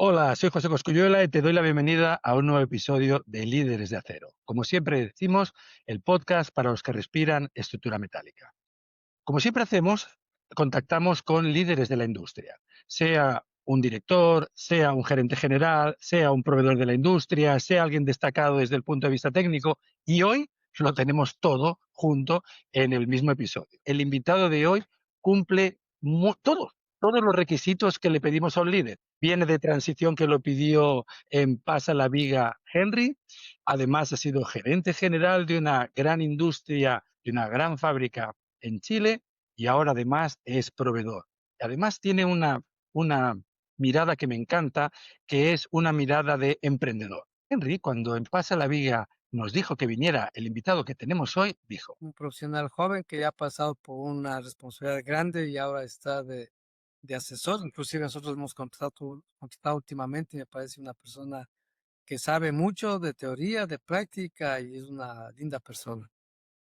Hola, soy José Cosculluela y te doy la bienvenida a un nuevo episodio de Líderes de Acero. Como siempre decimos, el podcast para los que respiran estructura metálica. Como siempre hacemos, contactamos con líderes de la industria, sea un director, sea un gerente general, sea un proveedor de la industria, sea alguien destacado desde el punto de vista técnico, y hoy lo tenemos todo junto en el mismo episodio. El invitado de hoy cumple todos los requisitos que le pedimos a un líder. Viene de transición que lo pidió en Pasa la Viga Henry, además ha sido gerente general de una gran industria, de una gran fábrica en Chile y ahora además es proveedor. Además tiene una mirada que me encanta, que es una mirada de emprendedor. Henry, cuando en Pasa la Viga nos dijo que viniera el invitado que tenemos hoy, dijo, Un profesional joven que ya ha pasado por una responsabilidad grande y ahora está de asesor. Inclusive nosotros hemos contratado últimamente y me parece una persona que sabe mucho de teoría, de práctica y es una linda persona.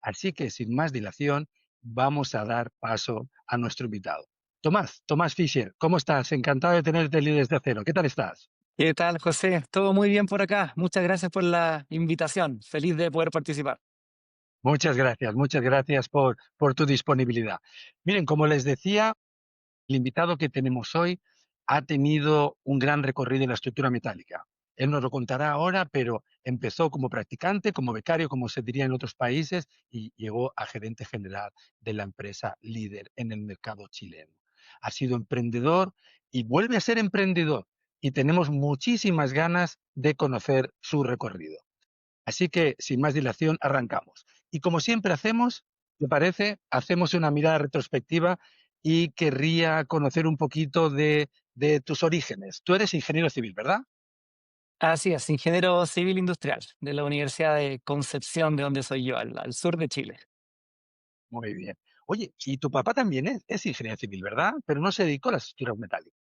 así que sin más dilación, vamos a dar paso a nuestro invitado. Tomás Fischer, ¿cómo estás? Encantado de tenerte en Líderes de Acero. ¿Qué tal estás? ¿Qué tal, José? Todo muy bien por acá. Muchas gracias por la invitación. Feliz de poder participar. Muchas gracias por tu disponibilidad. Miren, como les decía, el invitado que tenemos hoy ha tenido un gran recorrido en la estructura metálica. Él nos lo contará ahora, pero empezó como practicante, como becario, como se diría en otros países, y llegó a gerente general de la empresa líder en el mercado chileno. Ha sido emprendedor y vuelve a ser emprendedor. Y tenemos muchísimas ganas de conocer su recorrido. Así que, sin más dilación, arrancamos. Y como siempre hacemos, ¿te parece? Hacemos una mirada retrospectiva y querría conocer un poquito de tus orígenes. Tú eres ingeniero civil, ¿verdad? Así es, ingeniero civil industrial de la Universidad de Concepción, de donde soy yo, al sur de Chile. Muy bien. Oye, y tu papá también es ingeniero civil, ¿verdad? Pero no se dedicó a las estructuras metálicas.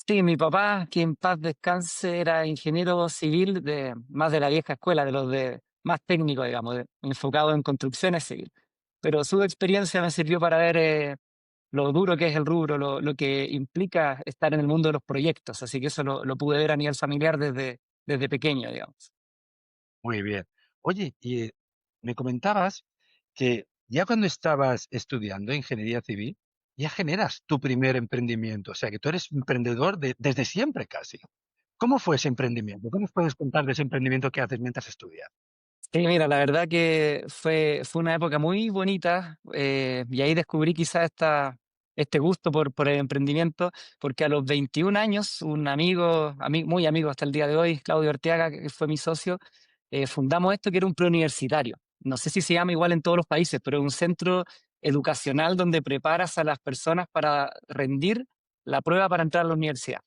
Sí, mi papá, que en paz descanse, era ingeniero civil de más de la vieja escuela, de los de más técnico, digamos, enfocado en construcciones civiles. Pero su experiencia me sirvió para ver lo duro que es el rubro, lo que implica estar en el mundo de los proyectos. Así que eso lo pude ver a nivel familiar desde pequeño, digamos. Muy bien. Oye, y me comentabas que ya cuando estabas estudiando ingeniería civil, ya generas tu primer emprendimiento. O sea, que tú eres emprendedor desde siempre casi. ¿Cómo fue ese emprendimiento? ¿Qué nos puedes contar de ese emprendimiento que haces mientras estudias? Sí, mira, la verdad que fue una época muy bonita, y ahí descubrí quizás este gusto por el emprendimiento, porque a los 21 años un amigo, muy amigo hasta el día de hoy, Claudio Arteaga, que fue mi socio, fundamos esto que era un preuniversitario. No sé si se llama igual en todos los países, pero es un centro educacional donde preparas a las personas para rendir la prueba para entrar a la universidad.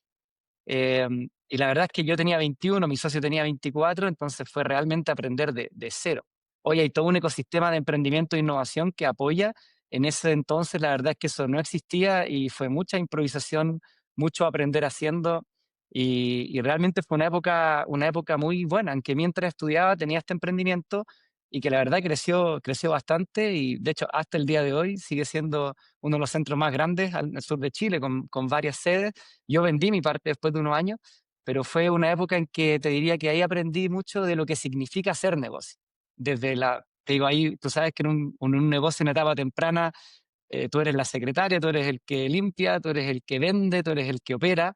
Y la verdad es que yo tenía 21, mi socio tenía 24, entonces fue realmente aprender de cero. Hoy hay todo un ecosistema de emprendimiento e innovación que apoya. En ese entonces la verdad es que eso no existía y fue mucha improvisación, mucho aprender haciendo. Y realmente fue una época muy buena, en que mientras estudiaba tenía este emprendimiento y que la verdad creció bastante y de hecho hasta el día de hoy sigue siendo uno de los centros más grandes al sur de Chile, con varias sedes. Yo vendí mi parte después de unos años, pero fue una época en que te diría que ahí aprendí mucho de lo que significa hacer negocio. Te digo, ahí tú sabes que en un negocio en etapa temprana, tú eres la secretaria, tú eres el que limpia, tú eres el que vende, tú eres el que opera.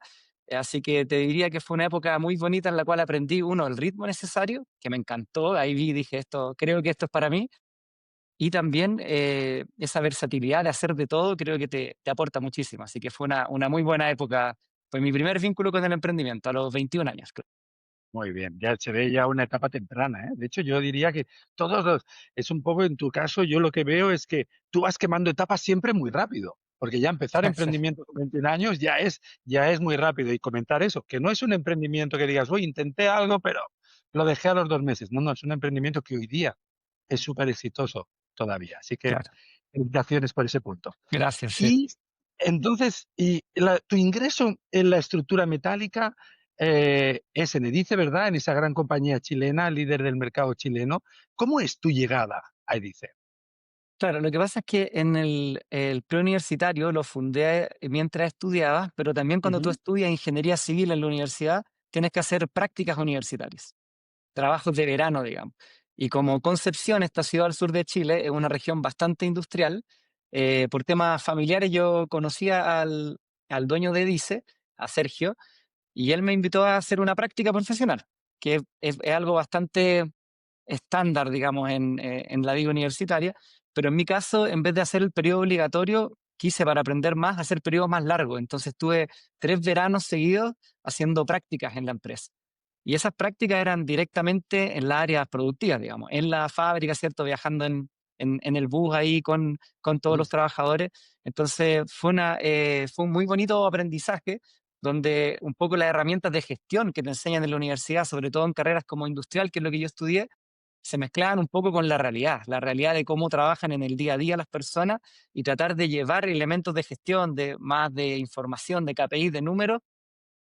Así que te diría que fue una época muy bonita en la cual aprendí, uno, el ritmo necesario, que me encantó, ahí dije esto, creo que esto es para mí, y también esa versatilidad de hacer de todo creo que te aporta muchísimo. Así que fue una muy buena época. Fue mi primer vínculo con el emprendimiento a los 21 años. Muy bien, ya se ve ya una etapa temprana, ¿eh? De hecho, yo diría que es un poco en tu caso, yo lo que veo es que tú vas quemando etapas siempre muy rápido, porque ya empezar Sí, emprendimiento con 21 años ya es muy rápido. Y comentar eso, que no es un emprendimiento que digas, oye, intenté algo, pero lo dejé a los 2 meses. No, no, es un emprendimiento que hoy día es súper exitoso todavía. Así que claro. felicitaciones por ese punto. Gracias, sí. Y entonces, tu ingreso en la estructura metálica es en Edice, ¿verdad? En esa gran compañía chilena, líder del mercado chileno. ¿Cómo es tu llegada a Edice? Claro, lo que pasa es que en el preuniversitario lo fundé mientras estudiaba, pero también cuando tú Ujú. estudias ingeniería civil en la universidad, tienes que hacer prácticas universitarias, trabajos de verano, digamos. Y como Concepción, esta ciudad al sur de Chile, es una región bastante industrial, por temas familiares yo conocía al dueño de Dice, a Sergio, y él me invitó a hacer una práctica profesional, que es algo bastante estándar, digamos, en la vida universitaria, pero en mi caso, en vez de hacer el periodo obligatorio, quise para aprender más hacer periodos más largos. Entonces tuve 3 veranos seguidos haciendo prácticas en la empresa. Y esas prácticas eran directamente en las áreas productivas, digamos, en la fábrica, ¿cierto? Viajando en el bus ahí con todos Mm. los trabajadores. Entonces fue un muy bonito aprendizaje donde un poco las herramientas de gestión que te enseñan en la universidad, sobre todo en carreras como industrial, que es lo que yo estudié, se mezclaban un poco con la realidad de cómo trabajan en el día a día las personas y tratar de llevar elementos de gestión, de más de información, de KPI, de números,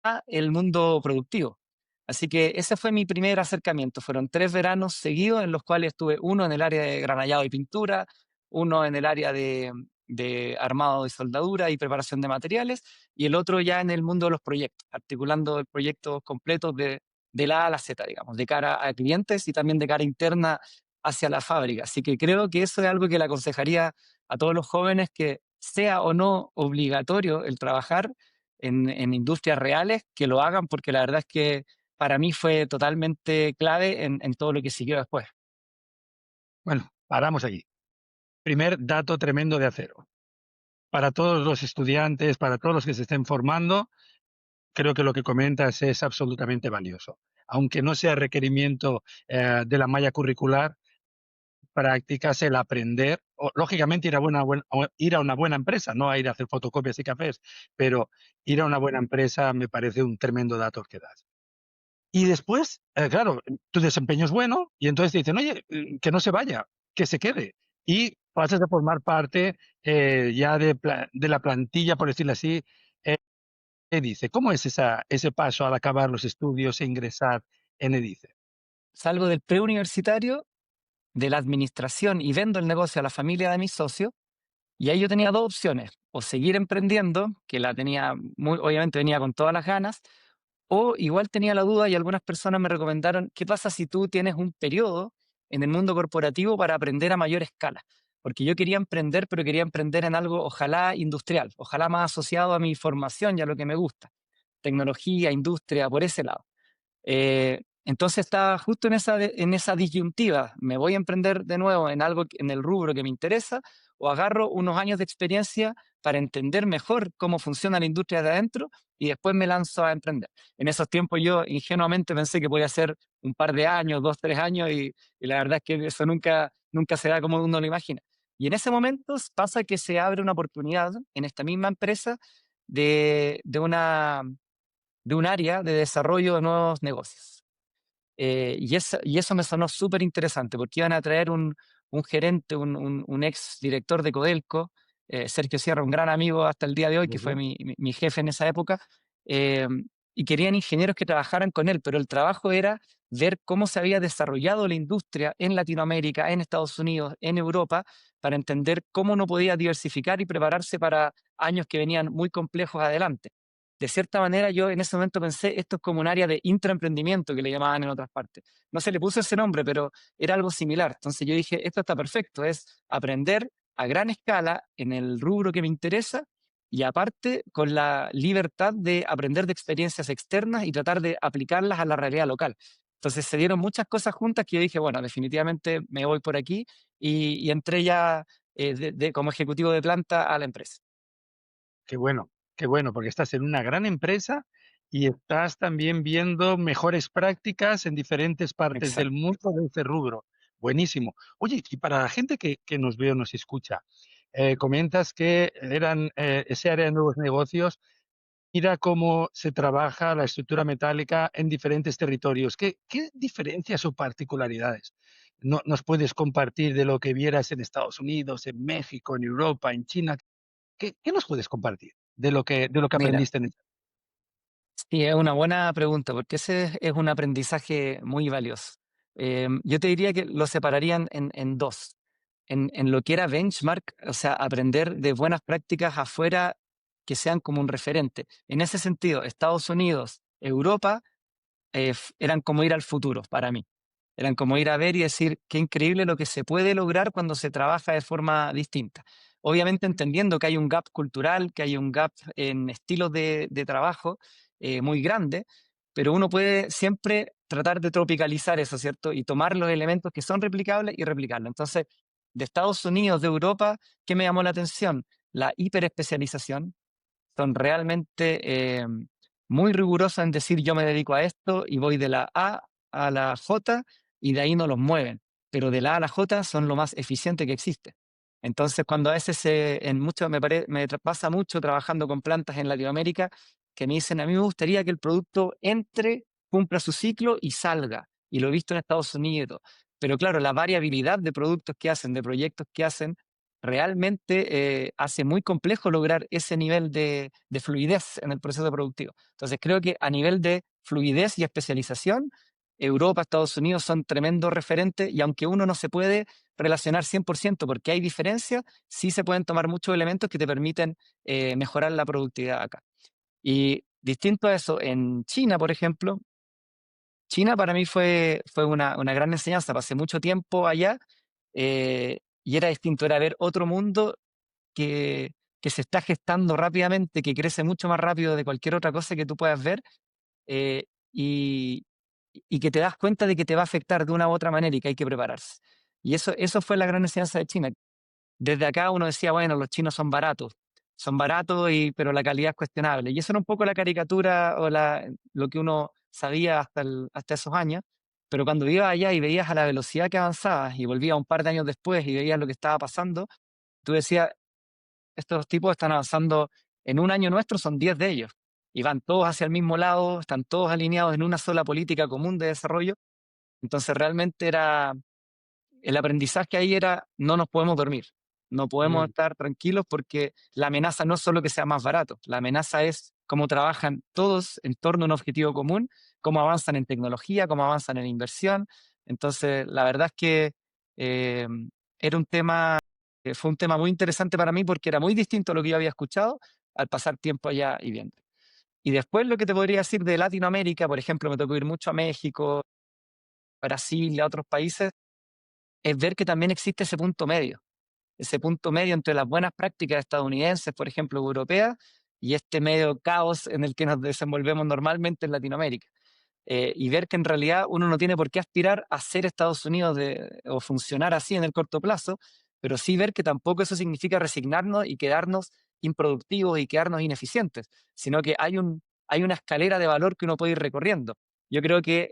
a el mundo productivo. Así que ese fue mi primer acercamiento. Fueron 3 veranos seguidos en los cuales estuve uno en el área de granallado y pintura, uno en el área de armado y soldadura y preparación de materiales, y el otro ya en el mundo de los proyectos, articulando el proyecto completo de la A a la Z, digamos, de cara a clientes y también de cara interna hacia la fábrica. Así que creo que eso es algo que le aconsejaría a todos los jóvenes, que sea o no obligatorio el trabajar en industrias reales, que lo hagan, porque la verdad es que para mí fue totalmente clave en todo lo que siguió después. Bueno, paramos allí. Primer dato tremendo de acero. Para todos los estudiantes, para todos los que se estén formando, creo que lo que comentas es absolutamente valioso. Aunque no sea requerimiento de la malla curricular, prácticas, el aprender, o, lógicamente ir a una buena empresa, no a ir a hacer fotocopias y cafés, pero ir a una buena empresa me parece un tremendo dato que das. Y después, claro, tu desempeño es bueno y entonces te dicen, oye, que no se vaya, que se quede. Y pasas a formar parte ya de la plantilla, por decirlo así, eh, EDICE. ¿Cómo es ese paso al acabar los estudios e ingresar en EDICE? Salgo del preuniversitario, de la administración y vendo el negocio a la familia de mis socios, y ahí yo tenía dos opciones: o seguir emprendiendo, que la tenía muy, obviamente venía con todas las ganas, o igual tenía la duda y algunas personas me recomendaron, ¿qué pasa si tú tienes un periodo en el mundo corporativo para aprender a mayor escala? Porque yo quería emprender, pero quería emprender en algo ojalá industrial, ojalá más asociado a mi formación y a lo que me gusta, tecnología, industria, por ese lado. Entonces estaba justo en esa disyuntiva: ¿me voy a emprender de nuevo en algo, en el rubro que me interesa, o agarro unos años de experiencia para entender mejor cómo funciona la industria de adentro y después me lanzo a emprender? En esos tiempos yo ingenuamente pensé que podía ser un par de años, 2, 3 años, y la verdad es que eso nunca se da como uno lo imagina. Y en ese momento pasa que se abre una oportunidad en esta misma empresa de un área de desarrollo de nuevos negocios. Y eso me sonó súper interesante, porque iban a traer un gerente, un ex director de Codelco, Sergio Sierra, un gran amigo hasta el día de hoy, que fue Ujú. mi jefe en esa época, eh, y querían ingenieros que trabajaran con él, pero el trabajo era ver cómo se había desarrollado la industria en Latinoamérica, en Estados Unidos, en Europa, para entender cómo uno podía diversificar y prepararse para años que venían muy complejos adelante. De cierta manera, yo en ese momento pensé, esto es como un área de intraemprendimiento, que le llamaban en otras partes. No se le puso ese nombre, pero era algo similar. Entonces yo dije, esto está perfecto, es aprender a gran escala en el rubro que me interesa, y aparte con la libertad de aprender de experiencias externas y tratar de aplicarlas a la realidad local. Entonces se dieron muchas cosas juntas que yo dije, bueno, definitivamente me voy por aquí, y entré ya como ejecutivo de planta a la empresa. Qué bueno, porque estás en una gran empresa y estás también viendo mejores prácticas en diferentes partes del Exacto. mundo de ese rubro. Buenísimo. Oye, y para la gente que nos ve o nos escucha, comentas que eran ese área de nuevos negocios. Mira cómo se trabaja la estructura metálica en diferentes territorios. ¿Qué diferencias o particularidades nos puedes compartir de lo que vieras en Estados Unidos, en México, en Europa, en China? ¿Qué nos puedes compartir de lo que Mira, aprendiste en esa? sí, es una buena pregunta, porque ese es un aprendizaje muy valioso. Yo te diría que lo separarían en dos. en lo que era benchmark, o sea, aprender de buenas prácticas afuera que sean como un referente. En ese sentido, Estados Unidos, Europa, eran como ir al futuro para mí. Eran como ir a ver y decir qué increíble lo que se puede lograr cuando se trabaja de forma distinta. Obviamente entendiendo que hay un gap cultural, que hay un gap en estilos de trabajo muy grande, pero uno puede siempre tratar de tropicalizar eso, ¿cierto? Y tomar los elementos que son replicables y replicarlos. Entonces, de Estados Unidos, de Europa, ¿qué me llamó la atención? La hiperespecialización. Son realmente muy rigurosos en decir yo me dedico a esto y voy de la A la J y de ahí no los mueven, pero de la A a la J son lo más eficiente que existe. Entonces, cuando a veces en mucho, pasa mucho trabajando con plantas en Latinoamérica, que me dicen, a mí me gustaría que el producto entre, cumpla su ciclo y salga. Y lo he visto en Estados Unidos. Pero claro, la variabilidad de productos que hacen, de proyectos que hacen, realmente hace muy complejo lograr ese nivel de fluidez en el proceso productivo. Entonces, creo que a nivel de fluidez y especialización, Europa, Estados Unidos son tremendos referentes y aunque uno no se puede relacionar 100% porque hay diferencias, sí se pueden tomar muchos elementos que te permiten mejorar la productividad acá. Y distinto a eso, en China, por ejemplo, China para mí fue una gran enseñanza. Pasé mucho tiempo allá y era distinto, era ver otro mundo que, que se está gestando rápidamente, que crece mucho más rápido de cualquier otra cosa que tú puedas ver eh, y, y que te das cuenta de que te va a afectar de una u otra manera y que hay que prepararse. Y eso fue la gran enseñanza de China. Desde acá uno decía, bueno, los chinos son baratos, pero la calidad es cuestionable. Y eso era un poco la caricatura o lo que uno sabía hasta esos años. Pero cuando ibas allá y veías a la velocidad que avanzabas y volvías un par de años después y veías lo que estaba pasando, tú decías, estos tipos están avanzando en un año nuestro, son 10 de ellos. Y van todos hacia el mismo lado, están todos alineados en una sola política común de desarrollo. Entonces realmente el aprendizaje ahí era, no nos podemos dormir, no podemos Mm. estar tranquilos porque la amenaza no es solo que sea más barato, la amenaza es cómo trabajan todos en torno a un objetivo común, cómo avanzan en tecnología, cómo avanzan en inversión. Entonces, la verdad es que eh, era fue un tema muy interesante para mí porque era muy distinto a lo que yo había escuchado al pasar tiempo allá y viendo. Y después lo que te podría decir de Latinoamérica, por ejemplo, me tocó ir mucho a México, Brasil, a otros países, es ver que también existe ese punto medio entre las buenas prácticas estadounidenses, por ejemplo, europeas, y este medio caos en el que nos desenvolvemos normalmente en Latinoamérica. Y ver que en realidad uno no tiene por qué aspirar a ser Estados Unidos o funcionar así en el corto plazo, pero sí ver que tampoco eso significa resignarnos y quedarnos improductivos y quedarnos ineficientes, sino que hay una escalera de valor que uno puede ir recorriendo. Yo creo que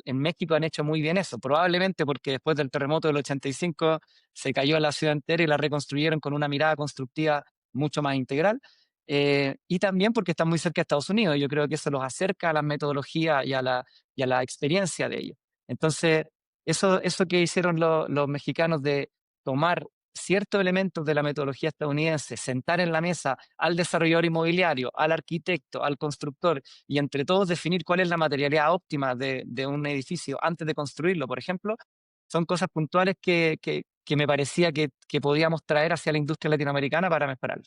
en México han hecho muy bien eso, probablemente porque después del terremoto del 85 se cayó la ciudad entera y la reconstruyeron con una mirada constructiva mucho más integral. Y también porque están muy cerca de Estados Unidos. Yo creo que eso los acerca a la metodología y a la experiencia de ellos. Entonces, eso que hicieron los mexicanos de tomar ciertos elementos de la metodología estadounidense, sentar en la mesa al desarrollador inmobiliario, al arquitecto, al constructor, y entre todos definir cuál es la materialidad óptima de un edificio antes de construirlo, por ejemplo, son cosas puntuales que me parecía que podíamos traer hacia la industria latinoamericana para mejorarla.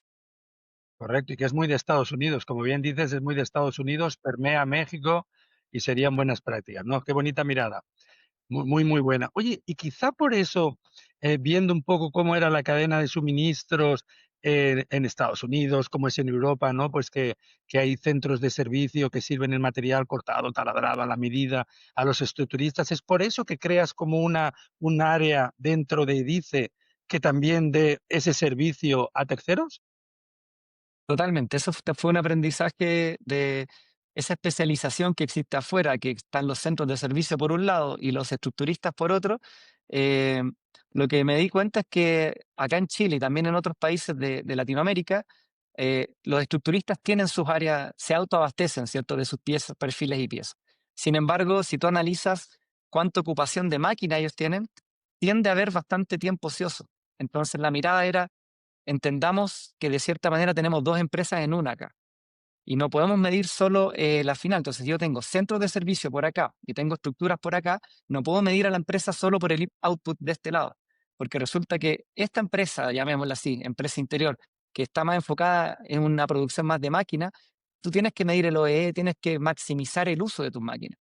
Correcto, y que es muy de Estados Unidos, como bien dices, es muy de Estados Unidos, permea a México y serían buenas prácticas, ¿no? Qué bonita mirada. Muy buena. Oye, y quizá por eso, viendo un poco cómo era la cadena de suministros en Estados Unidos, cómo es en Europa, ¿no? Pues que hay centros de servicio que sirven el material cortado, taladrado, a la medida, a los estructuristas. ¿Es por eso que creas como un área dentro de EDICE que también dé ese servicio a terceros? Totalmente, fue un aprendizaje de esa especialización que existe afuera, que están los centros de servicio por un lado y los estructuristas por otro. eh, lo que me di cuenta es que acá en Chile y también en otros países de Latinoamérica, los estructuristas tienen sus áreas, se autoabastecen, ¿cierto?, de sus piezas, perfiles y piezas. Sin embargo, si tú analizas cuánta ocupación de máquina ellos tienen, tiende a haber bastante tiempo ocioso. Entonces la mirada era entendamos que de cierta manera tenemos dos empresas en una acá y no podemos medir solo la final. Entonces, si yo tengo centros de servicio por acá y tengo estructuras por acá, no puedo medir a la empresa solo por el output de este lado. porque resulta que esta empresa, llamémosla así, empresa interior, que está más enfocada en una producción más de máquina, tú tienes que medir el OEE, tienes que maximizar el uso de tus máquinas.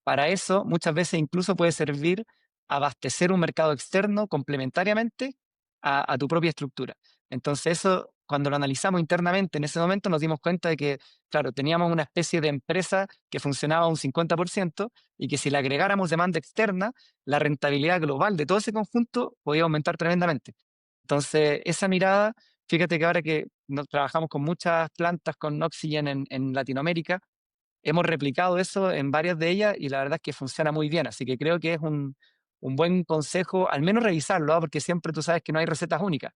Para eso, muchas veces incluso puede servir abastecer un mercado externo complementariamente a tu propia estructura. Entonces, eso, cuando lo analizamos internamente, en ese momento nos dimos cuenta de que, claro, teníamos una especie de empresa que funcionaba un 50% y que si le agregáramos demanda externa, la rentabilidad global de todo ese conjunto podía aumentar tremendamente. Entonces, esa mirada, fíjate que ahora que trabajamos con muchas plantas con Oxygen en Latinoamérica, hemos replicado eso en varias de ellas y la verdad es que funciona muy bien. Así que creo que es un buen consejo, al menos revisarlo, ¿ah? Porque siempre tú sabes que no hay recetas únicas,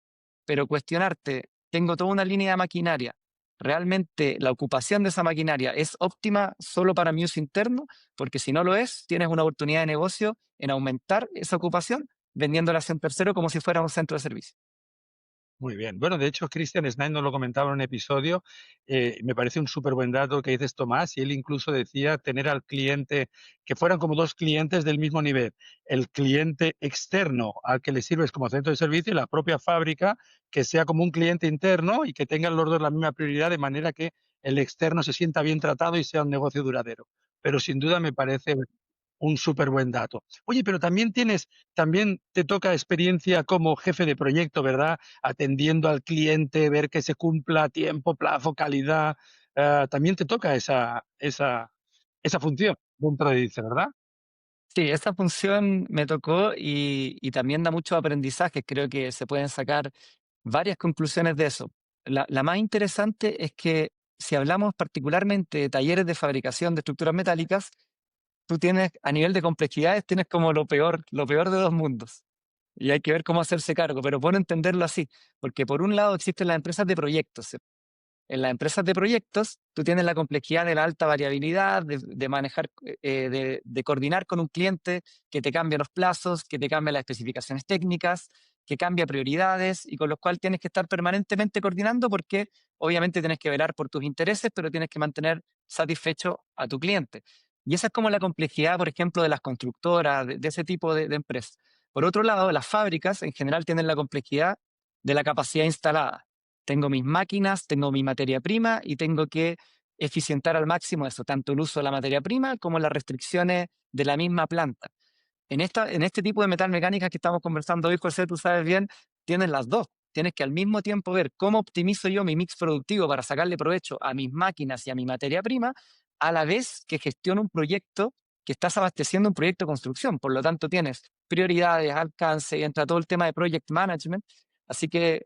pero cuestionarte, tengo toda una línea de maquinaria, ¿realmente la ocupación de esa maquinaria es óptima solo para mi uso interno? Porque si no lo es, tienes una oportunidad de negocio en aumentar esa ocupación vendiéndola hacia un tercero como si fuera un centro de servicio. Muy bien. Bueno, de hecho, Christian Stein nos lo comentaba en un episodio. Me parece un súper buen dato que dices, Tomás, y él incluso decía tener al cliente, que fueran como dos clientes del mismo nivel. El cliente externo al que le sirves como centro de servicio y la propia fábrica, que sea como un cliente interno y que tengan los dos la misma prioridad, de manera que el externo se sienta bien tratado y sea un negocio duradero. Pero sin duda me parece un súper buen dato. Oye, pero también te toca experiencia como jefe de proyecto, ¿verdad? Atendiendo al cliente, ver que se cumpla tiempo, plazo, calidad. También te toca esa función dentro de Dice, ¿verdad? Sí, esa función me tocó y también da muchos aprendizajes. Creo que se pueden sacar varias conclusiones de eso. La más interesante es que si hablamos particularmente de talleres de fabricación de estructuras metálicas, tú tienes, a nivel de complejidades, tienes como lo peor de dos mundos. Y hay que ver cómo hacerse cargo, pero bueno entenderlo así, porque por un lado existen las empresas de proyectos. En las empresas de proyectos, tú tienes la complejidad de la alta variabilidad, de manejar, de coordinar con un cliente que te cambia los plazos, que te cambia las especificaciones técnicas, que cambia prioridades y con los cuales tienes que estar permanentemente coordinando porque obviamente tienes que velar por tus intereses, pero tienes que mantener satisfecho a tu cliente. Y esa es como la complejidad, por ejemplo, de las constructoras, de ese tipo de empresas. Por otro lado, las fábricas en general tienen la complejidad de la capacidad instalada. Tengo mis máquinas, tengo mi materia prima y tengo que eficientar al máximo eso, tanto el uso de la materia prima como las restricciones de la misma planta. En este tipo de metalmecánicas que estamos conversando hoy, José, tú sabes bien, tienes las dos. Tienes que al mismo tiempo ver cómo optimizo yo mi mix productivo para sacarle provecho a mis máquinas y a mi materia prima, a la vez que gestiono un proyecto que estás abasteciendo un proyecto de construcción. Por lo tanto, tienes prioridades, alcance y entra todo el tema de project management. Así que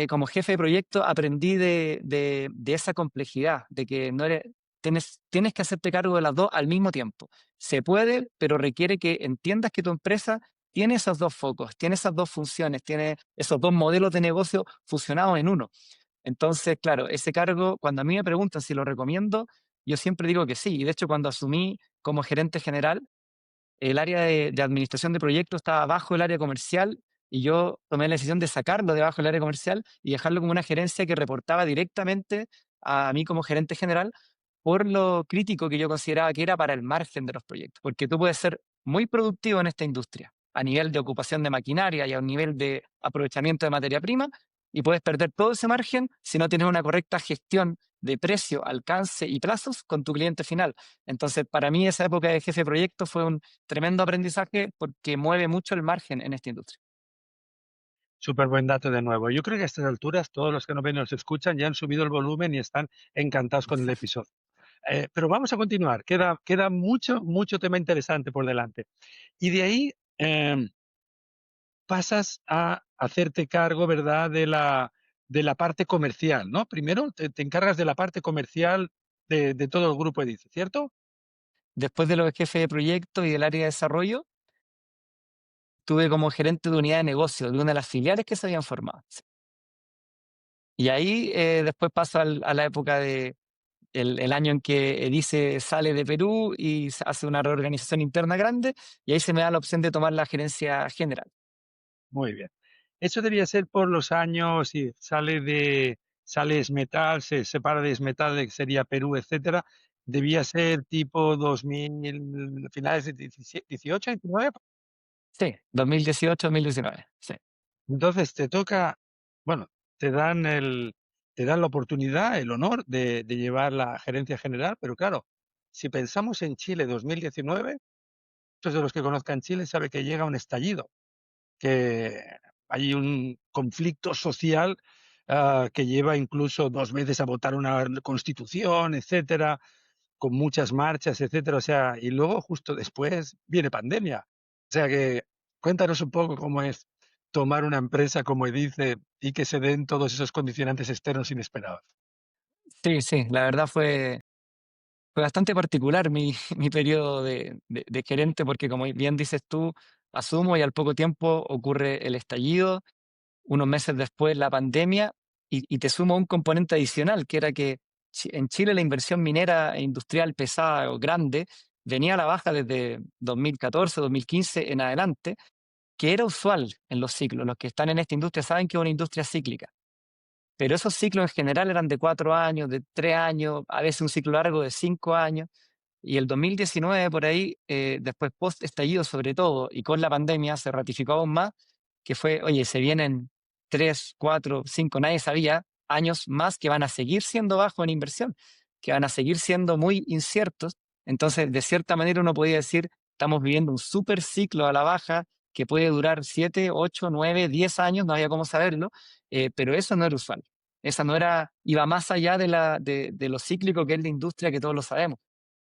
como jefe de proyecto aprendí de esa complejidad, de que no eres, tienes que hacerte cargo de las dos al mismo tiempo. Se puede, pero requiere que entiendas que tu empresa tiene esos dos focos, tiene esas dos funciones, tiene esos dos modelos de negocio fusionados en uno. Entonces, claro, ese cargo, cuando a mí me preguntan si lo recomiendo, yo siempre digo que sí. Y de hecho, cuando asumí como gerente general, el área de administración de proyectos estaba bajo el área comercial y yo tomé la decisión de sacarlo de bajo el área comercial y dejarlo como una gerencia que reportaba directamente a mí como gerente general por lo crítico que yo consideraba que era para el margen de los proyectos. Porque tú puedes ser muy productivo en esta industria a nivel de ocupación de maquinaria y a un nivel de aprovechamiento de materia prima y puedes perder todo ese margen si no tienes una correcta gestión de precio, alcance y plazos con tu cliente final. Entonces, para mí esa época de jefe de proyecto fue un tremendo aprendizaje porque mueve mucho el margen en esta industria. Súper buen dato de nuevo. Yo creo que a estas alturas todos los que nos ven y nos escuchan ya han subido el volumen y están encantados con el episodio. Pero vamos a continuar. Queda mucho tema interesante por delante. Y de ahí pasas a hacerte cargo, ¿verdad?, de la parte comercial, ¿no? Primero te encargas de la parte comercial de todo el grupo Edice, ¿cierto? Después de los jefes de proyecto y del área de desarrollo, tuve como gerente de unidad de negocio de una de las filiales que se habían formado. Y ahí después paso a la época de el año en que Edice sale de Perú y hace una reorganización interna grande, y ahí se me da la opción de tomar la gerencia general. Muy bien. Eso debía ser por los años, y sale Esmetal, se separa de Esmetal, que sería Perú, etcétera. Debía ser tipo 2000, finales de 18, 19. Sí, 2018-2019. Sí. Entonces te toca, bueno, te dan te dan la oportunidad, el honor de llevar la gerencia general, pero claro, si pensamos en Chile 2019, muchos de los que conozcan Chile saben que llega un estallido, que hay un conflicto social, que lleva incluso 2 veces a votar una constitución, etcétera, con muchas marchas, etcétera. O sea, y luego justo después viene pandemia. O sea que cuéntanos un poco cómo es tomar una empresa como Edice y que se den todos esos condicionantes externos inesperados. Sí, sí, la verdad fue bastante particular mi, mi periodo de gerente porque como bien dices tú, asumo y al poco tiempo ocurre el estallido, unos meses después la pandemia y te sumo un componente adicional, que era que en Chile la inversión minera e industrial pesada o grande venía a la baja desde 2014, 2015 en adelante, que era usual en los ciclos. Los que están en esta industria saben que es una industria cíclica. Pero esos ciclos en general eran de 4 años, de 3 años, a veces un ciclo largo de 5 años. Y el 2019 por ahí, después post estallido sobre todo, y con la pandemia se ratificó aún más, que fue, oye, se vienen 3, 4, 5, nadie sabía, años más que van a seguir siendo bajos en inversión, que van a seguir siendo muy inciertos. Entonces, de cierta manera uno podía decir, estamos viviendo un super ciclo a la baja que puede durar 7, 8, 9, 10 años, no había cómo saberlo, pero eso no era usual. Esa no era, iba más allá de lo cíclico que es la industria que todos lo sabemos.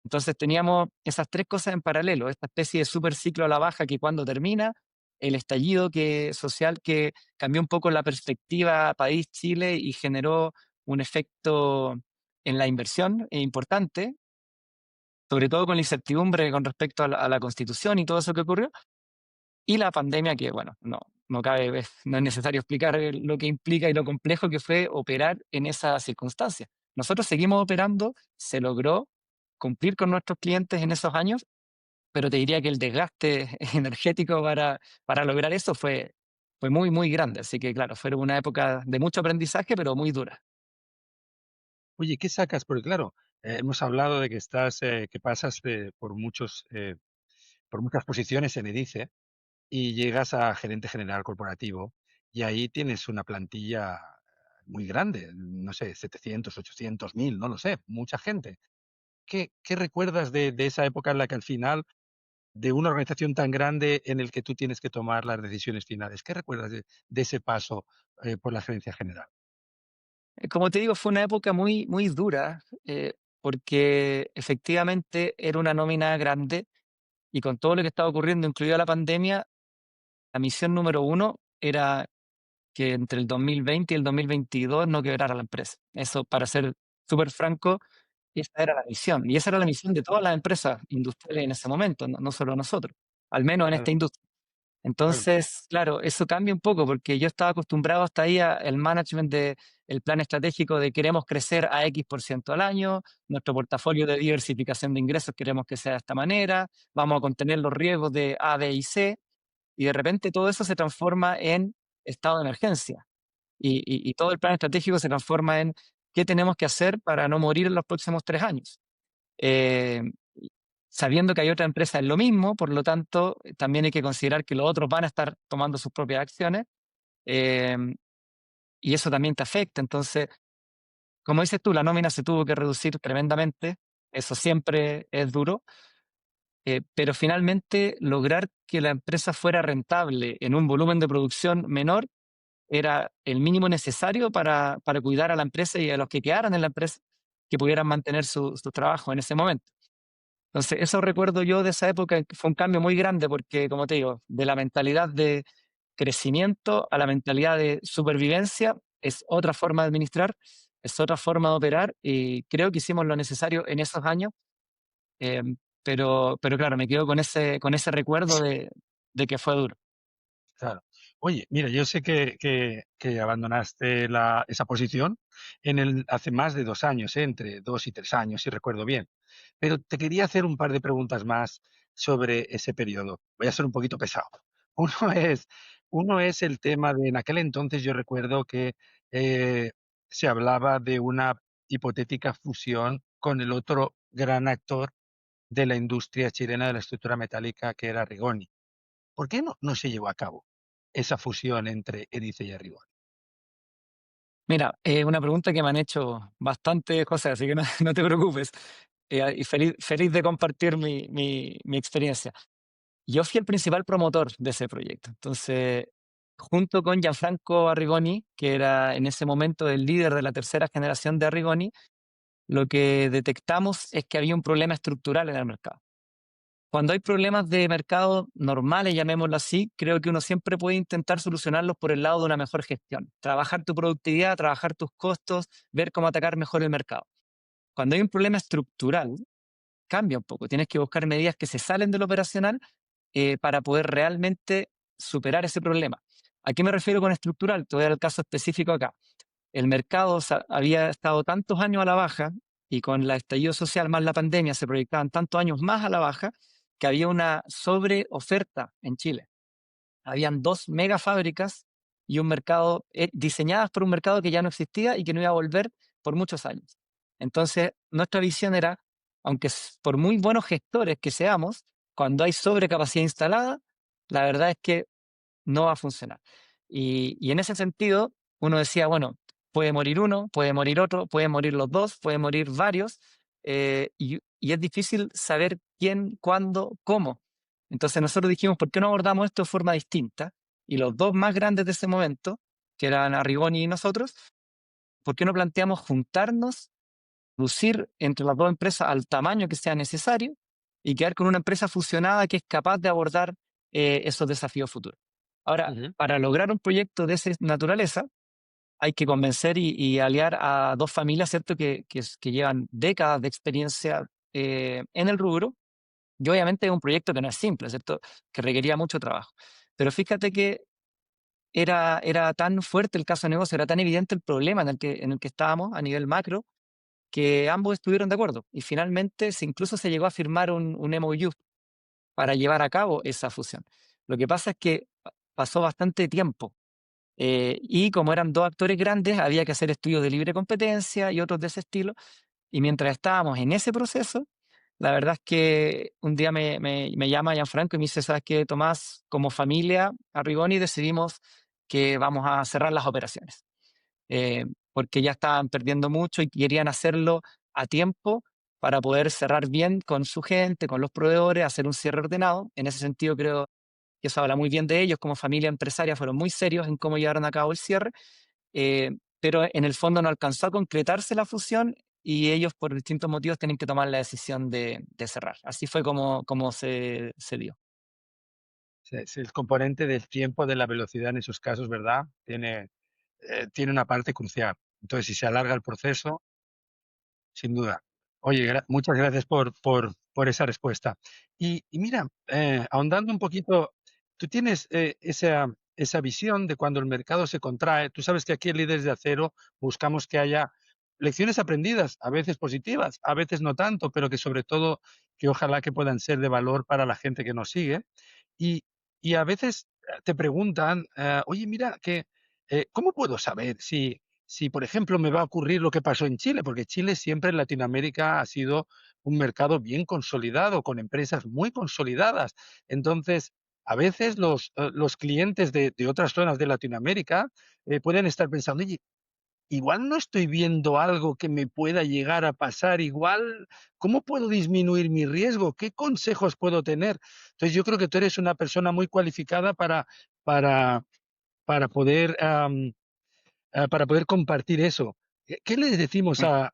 Entonces teníamos esas tres cosas en paralelo, esta especie de super ciclo a la baja que cuando termina, el estallido social que cambió un poco la perspectiva país Chile y generó un efecto en la inversión importante, sobre todo con la incertidumbre con respecto a la constitución y todo eso que ocurrió, y la pandemia que, bueno, no cabe, no es necesario explicar lo que implica y lo complejo que fue operar en esa circunstancia. Nosotros seguimos operando, se logró cumplir con nuestros clientes en esos años, pero te diría que el desgaste energético para lograr eso fue muy, muy grande. Así que, claro, fue una época de mucho aprendizaje, pero muy dura. Oye, ¿qué sacas? Porque claro, hemos hablado de que que pasas por muchas posiciones en Edice y llegas a gerente general corporativo y ahí tienes una plantilla muy grande, no sé, 700, 800, 1000, no lo sé, mucha gente. ¿Qué recuerdas de esa época en la que al final, de una organización tan grande en el que tú tienes que tomar las decisiones finales? ¿Qué recuerdas de ese paso por la gerencia general? Como te digo, fue una época muy, muy dura, porque efectivamente era una nómina grande y con todo lo que estaba ocurriendo, incluida la pandemia, la misión número uno era que entre el 2020 y el 2022 no quebrara la empresa. Eso, para ser súper franco, esa era la misión. Y esa era la misión de todas las empresas industriales en ese momento, no solo nosotros, al menos en esta Claro, industria. claro. Entonces, claro, eso cambia un poco porque yo estaba acostumbrado hasta ahí al management de el plan estratégico de queremos crecer a X% al año, nuestro portafolio de diversificación de ingresos queremos que sea de esta manera, vamos a contener los riesgos de A, B y C, y de repente todo eso se transforma en estado de emergencia. Y todo el plan estratégico se transforma en qué tenemos que hacer para no morir en los próximos 3 años. Eh, Sabiendo que hay otra empresa en lo mismo, por lo tanto, también hay que considerar que los otros van a estar tomando sus propias acciones, eh, y eso también te afecta. Entonces, como dices tú, la nómina se tuvo que reducir tremendamente, eso siempre es duro, pero finalmente lograr que la empresa fuera rentable en un volumen de producción menor era el mínimo necesario para cuidar a la empresa y a los que quedaran en la empresa, que pudieran mantener su trabajo en ese momento. Entonces, eso recuerdo yo de esa época, que fue un cambio muy grande porque, como te digo, de la mentalidad de crecimiento a la mentalidad de supervivencia es otra forma de administrar, es otra forma de operar y creo que hicimos lo necesario en esos años, eh, pero claro, me quedo con ese recuerdo de que fue duro. Claro. Oye, mira, yo sé que abandonaste esa posición hace más de 2 años, entre 2 y 3 años, si recuerdo bien. Pero te quería hacer un par de preguntas más sobre ese periodo. Voy a ser un poquito pesado. Uno es, uno es el tema de, en aquel entonces yo recuerdo que eh, se hablaba de una hipotética fusión con el otro gran actor de la industria chilena de la estructura metálica, que era Rigoni. ¿Por qué no se llevó a cabo esa fusión entre Erice y Arrigoni? Mira, una pregunta que me han hecho bastante, José, así que no, no te preocupes. Y feliz de compartir mi experiencia. Yo fui el principal promotor de ese proyecto. Entonces, junto con Gianfranco Arrigoni, que era en ese momento el líder de la tercera generación de Arrigoni, lo que detectamos es que había un problema estructural en el mercado. Cuando hay problemas de mercado normales, llamémoslo así, creo que uno siempre puede intentar solucionarlos por el lado de una mejor gestión. Trabajar tu productividad, trabajar tus costos, ver cómo atacar mejor el mercado. Cuando hay un problema estructural, cambia un poco. Tienes que buscar medidas que se salen de lo operacional para poder realmente superar ese problema. ¿A qué me refiero con estructural? Te voy a dar el caso específico acá. El mercado había estado tantos años a la baja y con el estallido social más la pandemia se proyectaban tantos años más a la baja que había una sobreoferta en Chile. Habían 2 megafábricas y un mercado diseñadas por un mercado que ya no existía y que no iba a volver por muchos años. Entonces, nuestra visión era, aunque por muy buenos gestores que seamos, cuando hay sobrecapacidad instalada, la verdad es que no va a funcionar. Y en ese sentido, uno decía, bueno, puede morir uno, puede morir otro, pueden morir los dos, pueden morir varios, y es difícil saber quién, cuándo, cómo. Entonces nosotros dijimos, ¿por qué no abordamos esto de forma distinta? Y los dos más grandes de ese momento, que eran Arrigoni y nosotros, ¿por qué no planteamos juntarnos, reducir entre las dos empresas al tamaño que sea necesario y quedar con una empresa fusionada que es capaz de abordar esos desafíos futuros? Ahora, Ujú. para lograr un proyecto de esa naturaleza, hay que convencer y aliar a dos familias, ¿cierto?, que llevan décadas de experiencia en el rubro. Y obviamente es un proyecto que no es simple, ¿cierto?, que requería mucho trabajo. Pero fíjate que era tan fuerte el caso de negocio, era tan evidente el problema en el que estábamos a nivel macro, que ambos estuvieron de acuerdo. Y finalmente incluso se llegó a firmar un MOU para llevar a cabo esa fusión. Lo que pasa es que pasó bastante tiempo y como eran dos actores grandes, había que hacer estudios de libre competencia y otros de ese estilo. Y mientras estábamos en ese proceso, la verdad es que un día me llama Gianfranco y me dice, ¿sabes qué, Tomás? Como familia Arrigoni decidimos que vamos a cerrar las operaciones, porque ya estaban perdiendo mucho y querían hacerlo a tiempo para poder cerrar bien con su gente, con los proveedores, hacer un cierre ordenado. En ese sentido, creo que eso habla muy bien de ellos. Como familia empresaria fueron muy serios en cómo llevaron a cabo el cierre, pero en el fondo no alcanzó a concretarse la fusión y ellos por distintos motivos tienen que tomar la decisión de cerrar. Así fue como se dio. Es el componente del tiempo, de la velocidad en esos casos, ¿verdad? Tiene una parte crucial. Entonces, si se alarga el proceso, sin duda. Oye, muchas gracias por esa respuesta. Y mira, ahondando un poquito, tú tienes esa visión de cuando el mercado se contrae. Tú sabes que aquí en Líderes de Acero buscamos que haya lecciones aprendidas, a veces positivas, a veces no tanto, pero que sobre todo que ojalá que puedan ser de valor para la gente que nos sigue. Y, y a veces te preguntan, oye, mira, ¿cómo puedo saber si, por ejemplo, me va a ocurrir lo que pasó en Chile? Porque Chile siempre en Latinoamérica ha sido un mercado bien consolidado, con empresas muy consolidadas. Entonces, a veces los clientes de otras zonas de Latinoamérica pueden estar pensando, oye, igual no estoy viendo algo que me pueda llegar a pasar, igual, ¿cómo puedo disminuir mi riesgo? ¿Qué consejos puedo tener? Entonces, yo creo que tú eres una persona muy cualificada para, para poder para poder compartir eso. ¿Qué les decimos Mm.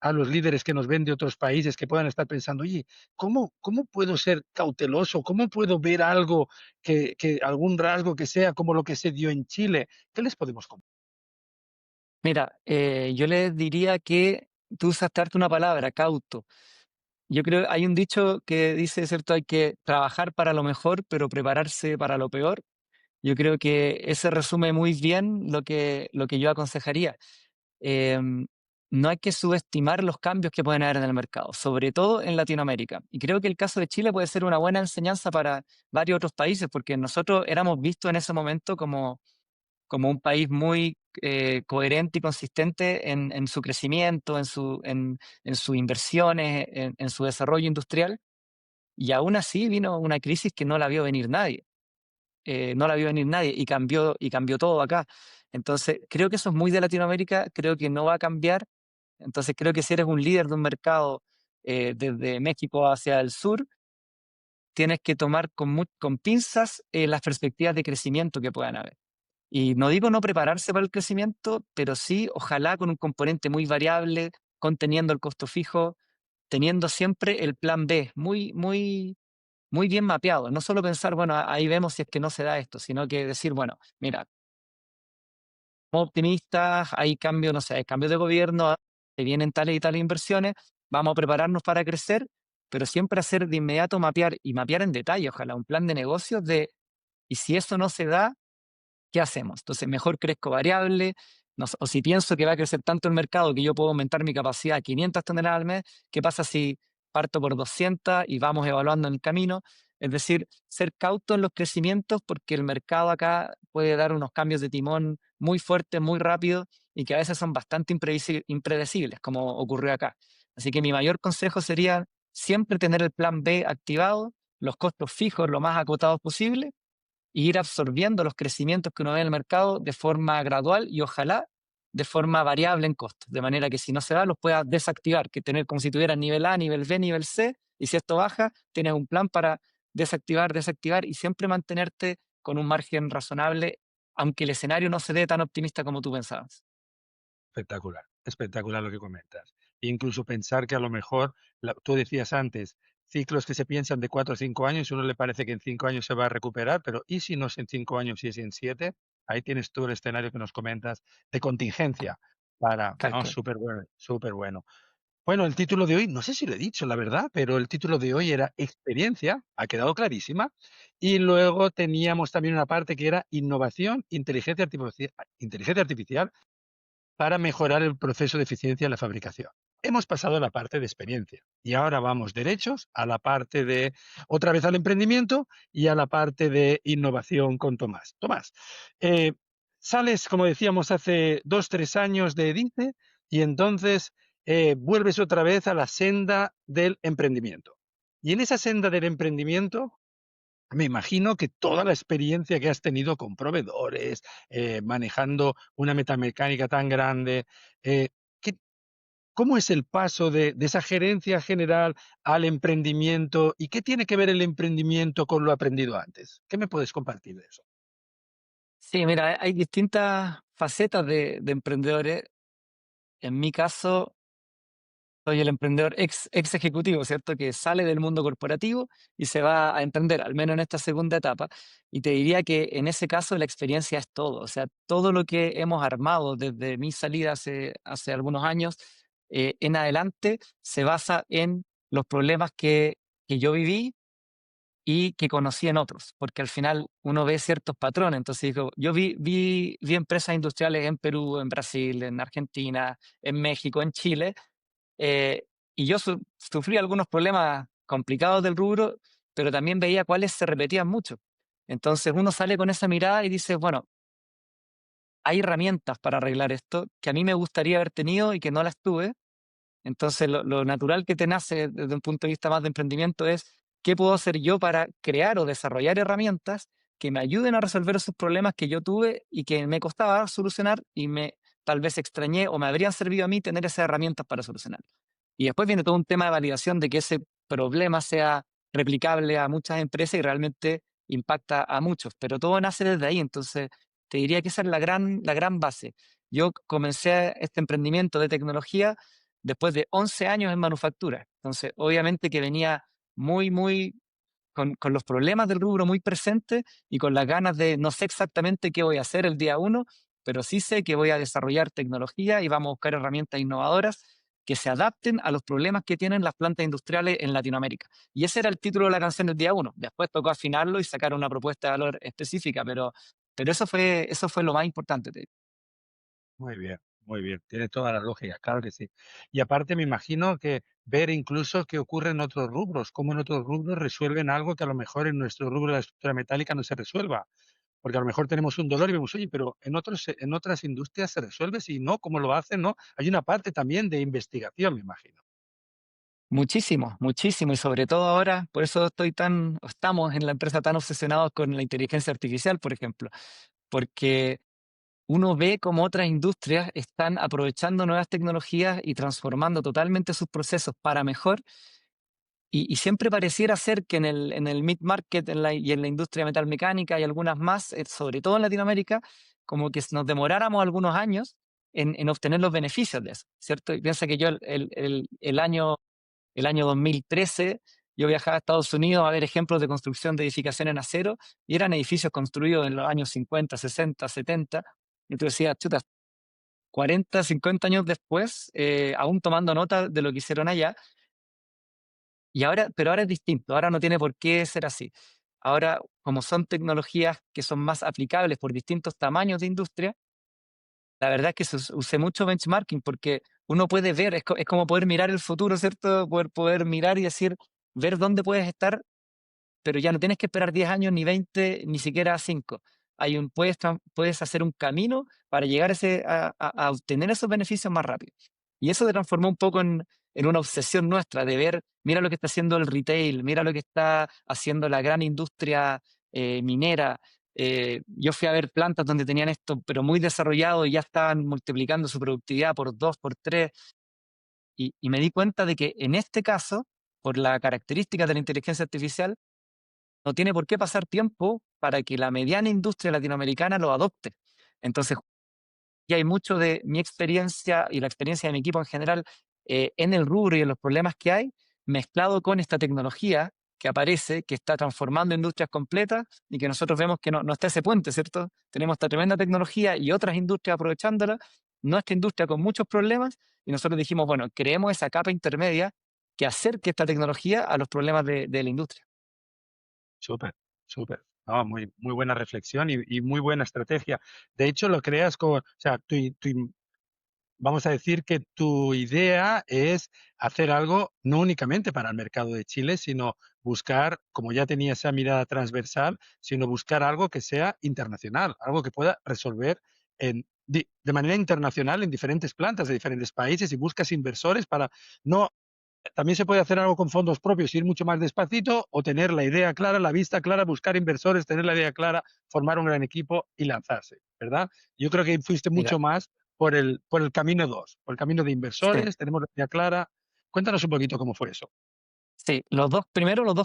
a los líderes que nos ven de otros países que puedan estar pensando, oye, ¿cómo puedo ser cauteloso? ¿Cómo puedo ver algo algún rasgo que sea como lo que se dio en Chile? ¿Qué les podemos contar? Mira, yo les diría que tú usaste harto una palabra, cauto. Yo creo, hay un dicho que dice, ¿cierto? Hay que trabajar para lo mejor, pero prepararse para lo peor. Yo creo que ese resume muy bien lo que yo aconsejaría. Em, no hay que subestimar los cambios que pueden haber en el mercado, sobre todo en Latinoamérica. Y creo que el caso de Chile puede ser una buena enseñanza para varios otros países, porque nosotros éramos vistos en ese momento como un país muy coherente y consistente en su crecimiento, en sus inversiones, en su desarrollo industrial. Y aún así vino una crisis que no la vio venir nadie. no la vio venir nadie y cambió todo acá. Entonces, creo que eso es muy de Latinoamérica, creo que no va a cambiar. Entonces, creo que si eres un líder de un mercado desde México hacia el sur, tienes que tomar con pinzas las perspectivas de crecimiento que puedan haber. Y no digo no prepararse para el crecimiento, pero sí, ojalá con un componente muy variable, conteniendo el costo fijo, teniendo siempre el plan B muy bien mapeado. No solo pensar, bueno, ahí vemos si es que no se da esto, sino que decir, bueno, mira, somos optimistas, hay cambio, no sé, hay cambio de gobierno, se vienen tales y tales inversiones, vamos a prepararnos para crecer, pero siempre hacer de inmediato mapear y mapear en detalle, ojalá, un plan de negocios de, y si eso no se da, ¿qué hacemos? Entonces, mejor crezco variable, no sé, o si pienso que va a crecer tanto el mercado que yo puedo aumentar mi capacidad a 500 toneladas al mes, ¿qué pasa si parto por 200 y vamos evaluando en el camino? Es decir, ser cauto en los crecimientos porque el mercado acá puede dar unos cambios de timón muy fuertes, muy rápidos y que a veces son bastante impredecibles, como ocurrió acá. Así que mi mayor consejo sería siempre tener el plan B activado, los costos fijos lo más acotados posible y ir absorbiendo los crecimientos que uno ve en el mercado de forma gradual y ojalá de forma variable en costos, de manera que si no se da los puedas desactivar, que tener como si tuvieras nivel A, nivel B, nivel C, y si esto baja, tienes un plan para desactivar y siempre mantenerte con un margen razonable, aunque el escenario no se dé tan optimista como tú pensabas. Espectacular, espectacular lo que comentas. E incluso pensar que a lo mejor, tú decías antes, ciclos que se piensan de 4 o 5 años, uno le parece que en 5 años se va a recuperar, pero ¿y si no es en 5 años y es en 7? Ahí tienes tú el escenario que nos comentas de contingencia para, Tal no, cual. súper bueno, súper bueno. Bueno, el título de hoy, no sé si lo he dicho, la verdad, pero el título de hoy era experiencia, ha quedado clarísima, y luego teníamos también una parte que era innovación, inteligencia artificial para mejorar el proceso de eficiencia en la fabricación. Hemos pasado a la parte de experiencia y ahora vamos derechos a la parte de, otra vez al emprendimiento y a la parte de innovación con Tomás. Tomás, eh, sales, como decíamos, hace 2, 3 años de EDICE y entonces vuelves otra vez a la senda del emprendimiento. Y en esa senda del emprendimiento me imagino que toda la experiencia que has tenido con proveedores, manejando una metamecánica tan grande, eh, ¿qué- ¿cómo es el paso de esa gerencia general al emprendimiento? ¿Y qué tiene que ver el emprendimiento con lo aprendido antes? ¿Qué me puedes compartir de eso? Sí, mira, hay distintas facetas de emprendedores. En mi caso, soy el emprendedor ex ejecutivo, ¿cierto? Que sale del mundo corporativo y se va a emprender, al menos en esta segunda etapa. Y te diría que en ese caso la experiencia es todo. O sea, todo lo que hemos armado desde mi salida hace algunos años en adelante se basa en los problemas que yo viví y que conocí en otros, porque al final uno ve ciertos patrones. Entonces digo, yo vi empresas industriales en Perú, en Brasil, en Argentina, en México, en Chile, eh, y yo sufrí algunos problemas complicados del rubro, pero también veía cuáles se repetían mucho. Entonces uno sale con esa mirada y dice, bueno, hay herramientas para arreglar esto que a mí me gustaría haber tenido y que no las tuve. Entonces lo natural que te nace desde un punto de vista más de emprendimiento es qué puedo hacer yo para crear o desarrollar herramientas que me ayuden a resolver esos problemas que yo tuve y que me costaba solucionar y me tal vez extrañé o me habrían servido a mí tener esas herramientas para solucionar. Y después viene todo un tema de validación de que ese problema sea replicable a muchas empresas y realmente impacta a muchos, pero todo nace desde ahí, entonces te diría que esa es la gran base. Yo comencé este emprendimiento de tecnología después de 11 años en manufactura, entonces obviamente que venía muy con los problemas del rubro muy presentes y con las ganas de no sé exactamente qué voy a hacer el día uno, pero sí sé que voy a desarrollar tecnología y vamos a buscar herramientas innovadoras que se adapten a los problemas que tienen las plantas industriales en Latinoamérica. Y ese era el título de la canción del día uno. Después tocó afinarlo y sacar una propuesta de valor específica, pero eso fue lo más importante. Muy bien, tiene toda la lógica, claro que sí. Y aparte me imagino que ver incluso qué ocurre en otros rubros, cómo en otros rubros resuelven algo que a lo mejor en nuestro rubro de la estructura metálica no se resuelva. Porque a lo mejor tenemos un dolor y vemos, oye, pero en otras industrias se resuelve, si no, ¿cómo lo hacen? ¿No? Hay una parte también de investigación, me imagino. Muchísimo, muchísimo. Y sobre todo ahora, por eso estamos en la empresa tan obsesionados con la inteligencia artificial, por ejemplo, porque uno ve cómo otras industrias están aprovechando nuevas tecnologías y transformando totalmente sus procesos para mejor. Y siempre pareciera ser que en el meat market y en la industria metalmecánica y algunas más, sobre todo en Latinoamérica, como que nos demoráramos algunos años en obtener los beneficios de eso, ¿cierto? Y piensa que yo el año 2013, yo viajaba a Estados Unidos a ver ejemplos de construcción de edificaciones en acero y eran edificios construidos en los años 50, 60, 70. Y tú decías, chuta, 40, 50 años después, aún tomando nota de lo que hicieron allá. Pero ahora es distinto, ahora no tiene por qué ser así. Ahora, como son tecnologías que son más aplicables por distintos tamaños de industria, la verdad es que usé mucho benchmarking porque uno puede ver, es como poder mirar el futuro, ¿cierto? Poder mirar y decir, ver dónde puedes estar, pero ya no tienes que esperar 10 años, ni 20, ni siquiera 5. Puedes hacer un camino para llegar a obtener esos beneficios más rápido. Y eso se transformó un poco en una obsesión nuestra de ver, mira lo que está haciendo el retail, mira lo que está haciendo la gran industria minera. Yo fui a ver plantas donde tenían esto, pero muy desarrollado y ya estaban multiplicando su productividad por 2, por 3. Y me di cuenta de que en este caso, por la característica de la inteligencia artificial, no tiene por qué pasar tiempo para que la mediana industria latinoamericana lo adopte. Entonces, ya hay mucho de mi experiencia y la experiencia de mi equipo en general en el rubro y en los problemas que hay, mezclado con esta tecnología que aparece, que está transformando industrias completas y que nosotros vemos que no está ese puente, ¿cierto? Tenemos esta tremenda tecnología y otras industrias aprovechándola, nuestra industria con muchos problemas, y nosotros dijimos, bueno, creemos esa capa intermedia que acerque esta tecnología a los problemas de la industria. Súper, súper. No, muy, muy buena reflexión y muy buena estrategia. De hecho, lo creas como, o sea, vamos a decir que tu idea es hacer algo no únicamente para el mercado de Chile, sino buscar, como ya tenía esa mirada transversal, sino buscar algo que sea internacional, algo que pueda resolver de manera internacional en diferentes plantas de diferentes países y buscas inversores para no. También se puede hacer algo con fondos propios, ir mucho más despacito o tener la idea clara, la vista clara, buscar inversores, tener la idea clara, formar un gran equipo y lanzarse, ¿verdad? Yo creo que fuiste Mira, mucho más por el camino 2, por el camino de sí. inversores, tenemos la idea clara. Cuéntanos un poquito cómo fue eso. Sí, los dos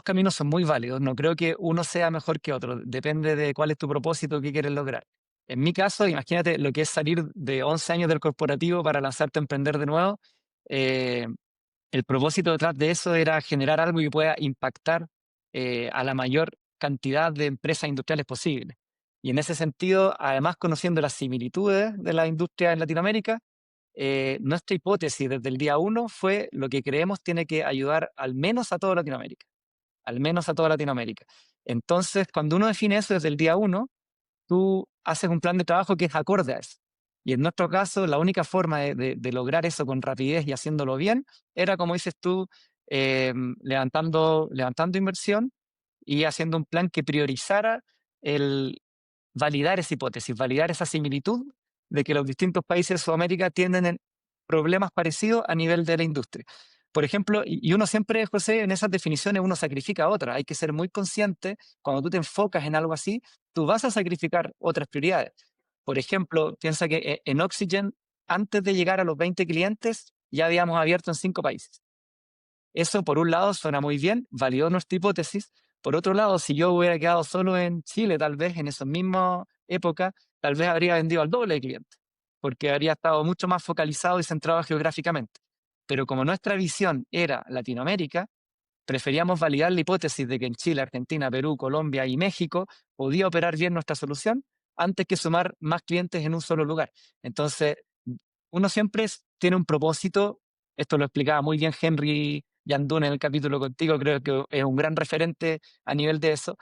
caminos son muy válidos. No creo que uno sea mejor que otro. Depende de cuál es tu propósito, qué quieres lograr. En mi caso, imagínate lo que es salir de 11 años del corporativo para lanzarte a emprender de nuevo. Eh, el propósito detrás de eso era generar algo que pueda impactar a la mayor cantidad de empresas industriales posible. Y en ese sentido, además conociendo las similitudes de la industria en Latinoamérica, nuestra hipótesis desde el día uno fue lo que creemos tiene que ayudar al menos a toda Latinoamérica, al menos a toda Latinoamérica. Entonces, cuando uno define eso desde el día uno, tú haces un plan de trabajo que es acorde a eso. Y en nuestro caso, la única forma de lograr eso con rapidez y haciéndolo bien era, como dices tú, levantando inversión y haciendo un plan que priorizara el validar esa hipótesis, validar esa similitud de que los distintos países de Sudamérica tienen problemas parecidos a nivel de la industria. Por ejemplo, y uno siempre, José, en esas definiciones uno sacrifica otras. Hay que ser muy consciente, cuando tú te enfocas en algo así, tú vas a sacrificar otras prioridades. Por ejemplo, piensa que en Oxygen, antes de llegar a los 20 clientes, ya habíamos abierto en 5 países. Eso, por un lado, suena muy bien, validó nuestra hipótesis. Por otro lado, si yo hubiera quedado solo en Chile, tal vez en esa misma época, tal vez habría vendido al doble de clientes, porque habría estado mucho más focalizado y centrado geográficamente. Pero como nuestra visión era Latinoamérica, preferíamos validar la hipótesis de que en Chile, Argentina, Perú, Colombia y México podía operar bien nuestra solución antes que sumar más clientes en un solo lugar. Entonces, uno siempre tiene un propósito. Esto lo explicaba muy bien Henry Yandún en el capítulo contigo, creo que es un gran referente a nivel de eso.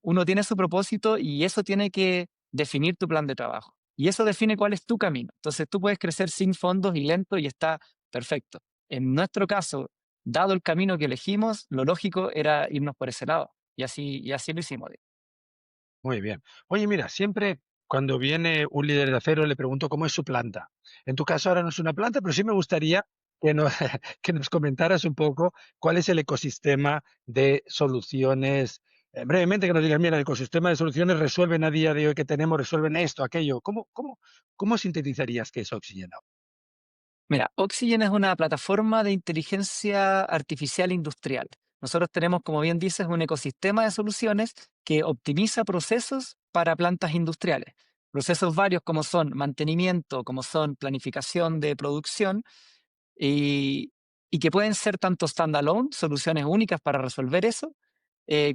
Uno tiene su propósito y eso tiene que definir tu plan de trabajo. Y eso define cuál es tu camino. Entonces tú puedes crecer sin fondos y lento y está perfecto. En nuestro caso, dado el camino que elegimos, lo lógico era irnos por ese lado. Y así lo hicimos. Muy bien. Oye, mira, siempre cuando viene un líder de acero le pregunto cómo es su planta. En tu caso ahora no es una planta, pero sí me gustaría que nos, que nos comentaras un poco cuál es el ecosistema de soluciones. Brevemente, que nos digas, mira, el ecosistema de soluciones resuelven a día de hoy que tenemos, resuelven esto, aquello. ¿Cómo sintetizarías que es Oxygen Now? Mira, Oxygen es una plataforma de inteligencia artificial industrial. Nosotros tenemos, como bien dices, un ecosistema de soluciones que optimiza procesos para plantas industriales. Procesos varios como son mantenimiento, como son planificación de producción, y, y que pueden ser tanto standalone, soluciones únicas para resolver eso,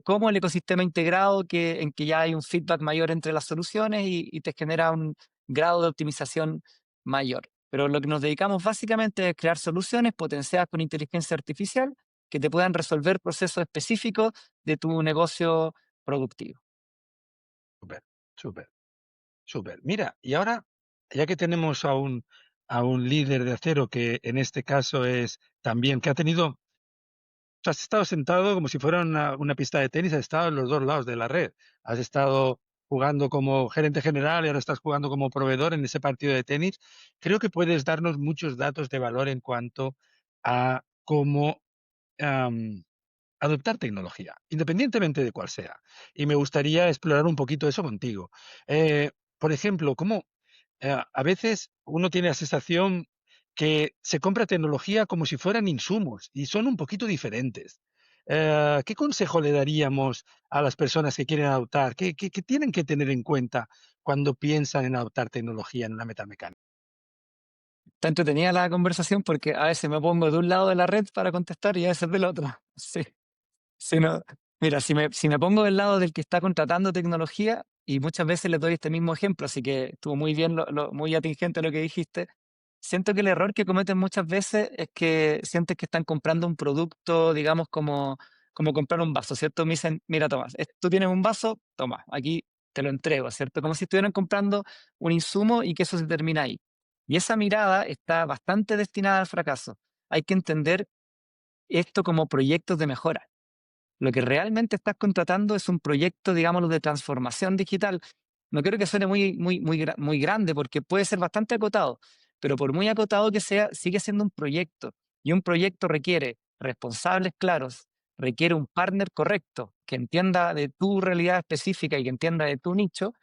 como el ecosistema integrado en que ya hay un feedback mayor entre las soluciones y te genera un grado de optimización mayor. Pero lo que nos dedicamos básicamente es crear soluciones potenciadas con inteligencia artificial que te puedan resolver procesos específicos de tu negocio productivo. Súper, súper, súper. Mira, y ahora, ya que tenemos a un líder de acero que en este caso es también, que ha tenido. Tú has estado sentado como si fuera una pista de tenis, has estado en los 2 lados de la red. Has estado jugando como gerente general y ahora estás jugando como proveedor en ese partido de tenis. Creo que puedes darnos muchos datos de valor en cuanto a cómo, am, adoptar tecnología, independientemente de cuál sea. Y me gustaría explorar un poquito eso contigo. Por ejemplo, ¿cómo a veces uno tiene la sensación que se compra tecnología como si fueran insumos y son un poquito diferentes? ¿Qué consejo le daríamos a las personas que quieren adoptar? ¿Qué tienen que tener en cuenta cuando piensan en adoptar tecnología en una metamecánica? Está entretenida la conversación porque a veces me pongo de un lado de la red para contestar y a veces del otro. Sí. Sí, no. Mira, si me pongo del lado del que está contratando tecnología, y muchas veces les doy este mismo ejemplo, así que estuvo muy bien, muy atingente lo que dijiste. Siento que el error que cometen muchas veces es que sienten que están comprando un producto, digamos, como comprar un vaso, ¿cierto? Me dicen, mira, Tomás, tú tienes un vaso, toma, aquí te lo entrego, ¿cierto? Como si estuvieran comprando un insumo y que eso se termina ahí. Y esa mirada está bastante destinada al fracaso. Hay que entender esto como proyectos de mejora. Lo que realmente estás contratando es un proyecto, digámoslo, de transformación digital. No quiero que suene muy grande porque puede ser bastante acotado, pero por muy acotado que sea, sigue siendo un proyecto. Y un proyecto requiere responsables claros, requiere un partner correcto que entienda de tu realidad específica y que entienda de tu nicho,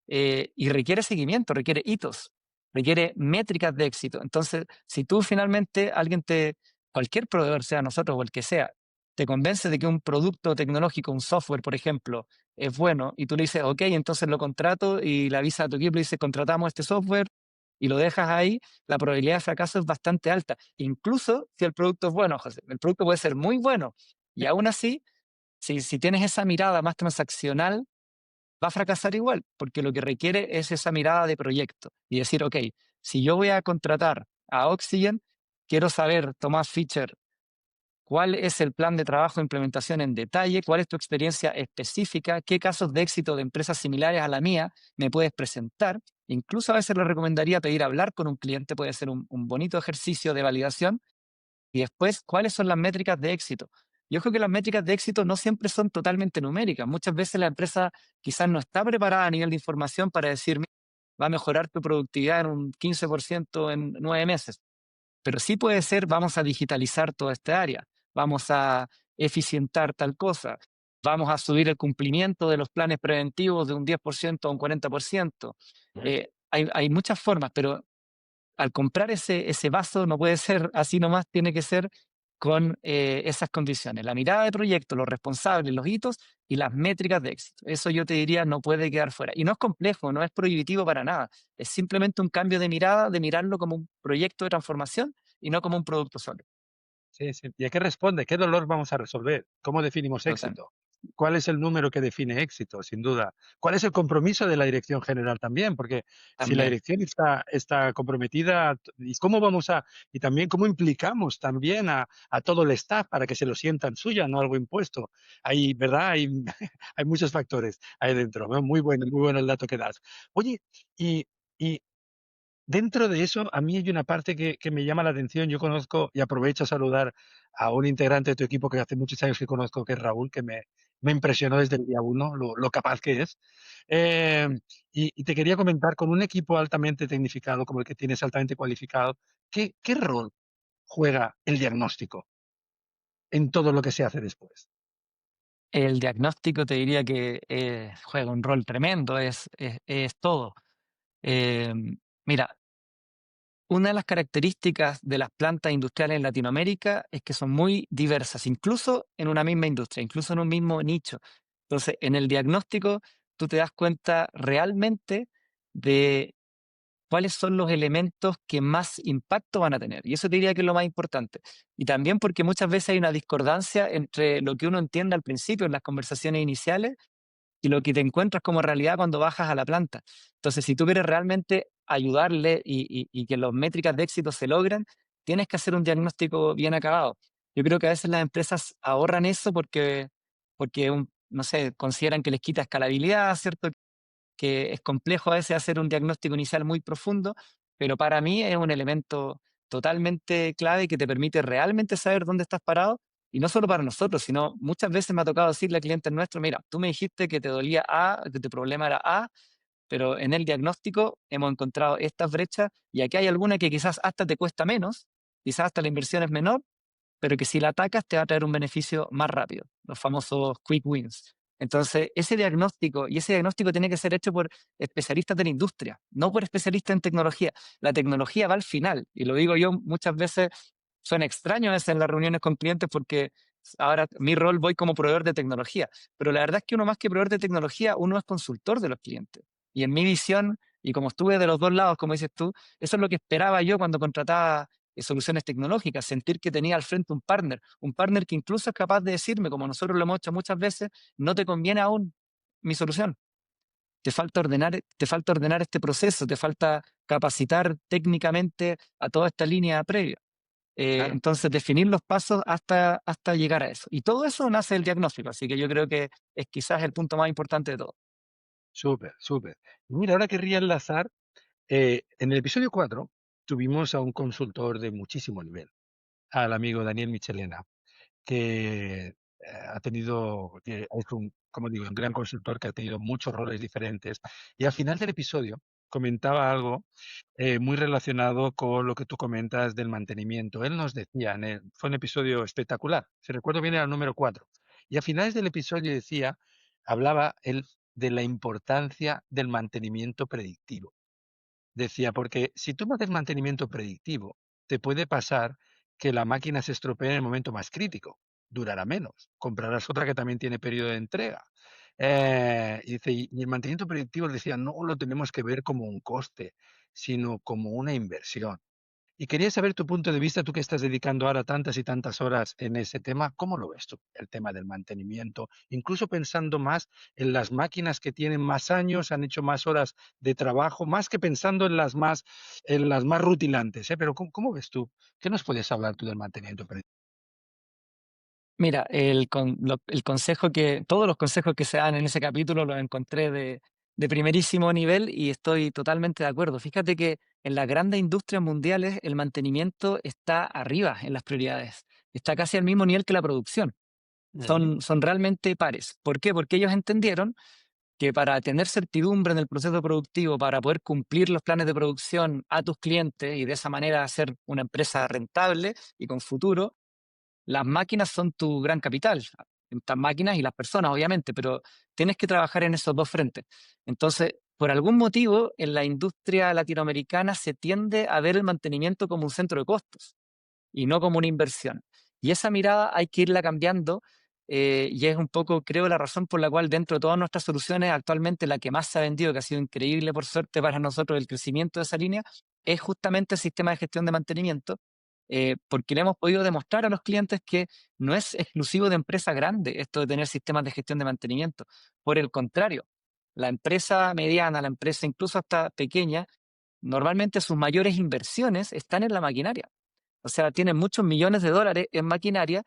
y requiere seguimiento, requiere hitos, requiere métricas de éxito. Entonces, si tú finalmente, cualquier proveedor, sea nosotros o el que sea, te convence de que un producto tecnológico, un software, por ejemplo, es bueno, y tú le dices, ok, entonces lo contrato, y le avisas a tu equipo y le dices, contratamos este software, y lo dejas ahí, la probabilidad de fracaso es bastante alta. Incluso si el producto es bueno, José, el producto puede ser muy bueno, y aún así, si tienes esa mirada más transaccional, va a fracasar igual, porque lo que requiere es esa mirada de proyecto y decir, ok, si yo voy a contratar a Oxygen, quiero saber, Tomás Fischer, cuál es el plan de trabajo de implementación en detalle, cuál es tu experiencia específica, qué casos de éxito de empresas similares a la mía me puedes presentar. Incluso a veces le recomendaría pedir hablar con un cliente, puede ser un bonito ejercicio de validación. Y después, ¿cuáles son las métricas de éxito? Yo creo que las métricas de éxito no siempre son totalmente numéricas. Muchas veces la empresa quizás no está preparada a nivel de información para decir, "Mira, va a mejorar tu productividad en un 15% en 9 meses". Pero sí puede ser, vamos a digitalizar toda esta área, vamos a eficientar tal cosa, vamos a subir el cumplimiento de los planes preventivos de un 10% a un 40%. Hay muchas formas, pero al comprar ese vaso no puede ser así nomás, tiene que ser con esas condiciones. La mirada de proyecto, los responsables, los hitos y las métricas de éxito. Eso yo te diría no puede quedar fuera. Y no es complejo, no es prohibitivo para nada. Es simplemente un cambio de mirada, de mirarlo como un proyecto de transformación y no como un producto solo. Sí, sí. ¿Y a qué responde? ¿Qué dolor vamos a resolver? ¿Cómo definimos Total. éxito? ¿Cuál es el número que define éxito? Sin duda. ¿Cuál es el compromiso de la dirección general también? Porque si la También. dirección está comprometida, ¿y cómo vamos y también cómo implicamos también a todo el staff para que se lo sientan suya, no algo impuesto? Hay, ¿verdad? Hay, hay muchos factores ahí dentro, ¿no? Muy bueno el dato que das. Oye, y dentro de eso, a mí hay una parte que me llama la atención. Yo conozco y aprovecho a saludar a un integrante de tu equipo que hace muchos años que conozco, que es Raúl, que me impresionó desde el día uno lo capaz que es. Y te quería comentar, con un equipo altamente tecnificado como el que tienes, altamente cualificado, ¿qué rol juega el diagnóstico en todo lo que se hace después? El diagnóstico te diría que juega un rol tremendo, es todo. Mira, una de las características de las plantas industriales en Latinoamérica es que son muy diversas, incluso en una misma industria, incluso en un mismo nicho. Entonces, en el diagnóstico, tú te das cuenta realmente de cuáles son los elementos que más impacto van a tener. Y eso te diría que es lo más importante. Y también porque muchas veces hay una discordancia entre lo que uno entiende al principio en las conversaciones iniciales y lo que te encuentras como realidad cuando bajas a la planta. Entonces, si tú quieres realmente ayudarle y que las métricas de éxito se logren, tienes que hacer un diagnóstico bien acabado. Yo creo que a veces las empresas ahorran eso porque no sé, consideran que les quita escalabilidad, ¿cierto? Que es complejo a veces hacer un diagnóstico inicial muy profundo, pero para mí es un elemento totalmente clave que te permite realmente saber dónde estás parado, y no solo para nosotros, sino muchas veces me ha tocado decirle a clientes nuestros, mira, tú me dijiste que te dolía A, que tu problema era A, pero en el diagnóstico hemos encontrado estas brechas y aquí hay alguna que quizás hasta te cuesta menos, quizás hasta la inversión es menor, pero que si la atacas te va a traer un beneficio más rápido, los famosos quick wins. Entonces, ese diagnóstico tiene que ser hecho por especialistas de la industria, no por especialistas en tecnología. La tecnología va al final, y lo digo yo muchas veces, suena extraño a veces en las reuniones con clientes porque ahora mi rol voy como proveedor de tecnología, pero la verdad es que uno más que proveedor de tecnología, uno es consultor de los clientes. Y en mi visión, y como estuve de los dos lados, como dices tú, eso es lo que esperaba yo cuando contrataba soluciones tecnológicas, sentir que tenía al frente un partner que incluso es capaz de decirme, como nosotros lo hemos hecho muchas veces, no te conviene aún mi solución. Te falta ordenar este proceso, te falta capacitar técnicamente a toda esta línea previa. Claro. Entonces, definir los pasos hasta llegar a eso. Y todo eso nace del diagnóstico, así que yo creo que es quizás el punto más importante de todo. Súper, súper. Y mira, ahora querría enlazar, en el episodio 4 tuvimos a un consultor de muchísimo nivel, al amigo Daniel Michelena, que es un, como digo, un gran consultor que ha tenido muchos roles diferentes. Y al final del episodio comentaba algo muy relacionado con lo que tú comentas del mantenimiento. Él nos decía, fue un episodio espectacular, si recuerdo bien era el número 4. Y a finales del episodio hablaba él de la importancia del mantenimiento predictivo. Decía, porque si tú no haces mantenimiento predictivo, te puede pasar que la máquina se estropee en el momento más crítico, durará menos, comprarás otra que también tiene periodo de entrega. Y dice, y el mantenimiento predictivo decía, no lo tenemos que ver como un coste, sino como una inversión. Y quería saber tu punto de vista, tú que estás dedicando ahora tantas y tantas horas en ese tema, ¿cómo lo ves tú, el tema del mantenimiento? Incluso pensando más en las máquinas que tienen más años, han hecho más horas de trabajo, más que pensando en las más rutilantes, ¿eh? Pero ¿cómo ves tú? ¿Qué nos puedes hablar tú del mantenimiento predictivo? Mira, el consejo todos los consejos que se dan en ese capítulo los encontré de primerísimo nivel y estoy totalmente de acuerdo. Fíjate que en las grandes industrias mundiales el mantenimiento está arriba en las prioridades, está casi al mismo nivel que la producción. Ujú. Son realmente pares. ¿Por qué? Porque ellos entendieron que para tener certidumbre en el proceso productivo, para poder cumplir los planes de producción a tus clientes y de esa manera hacer una empresa rentable y con futuro, las máquinas son tu gran capital, las máquinas y las personas, obviamente, pero tienes que trabajar en esos dos frentes. Entonces, por algún motivo, en la industria latinoamericana se tiende a ver el mantenimiento como un centro de costos y no como una inversión. Y esa mirada hay que irla cambiando y es un poco, creo, la razón por la cual dentro de todas nuestras soluciones, actualmente la que más se ha vendido, que ha sido increíble por suerte para nosotros el crecimiento de esa línea, es justamente el sistema de gestión de mantenimiento, porque le hemos podido demostrar a los clientes que no es exclusivo de empresas grandes esto de tener sistemas de gestión de mantenimiento. Por el contrario, la empresa mediana, la empresa incluso hasta pequeña, normalmente sus mayores inversiones están en la maquinaria. O sea, tienen muchos millones de dólares en maquinaria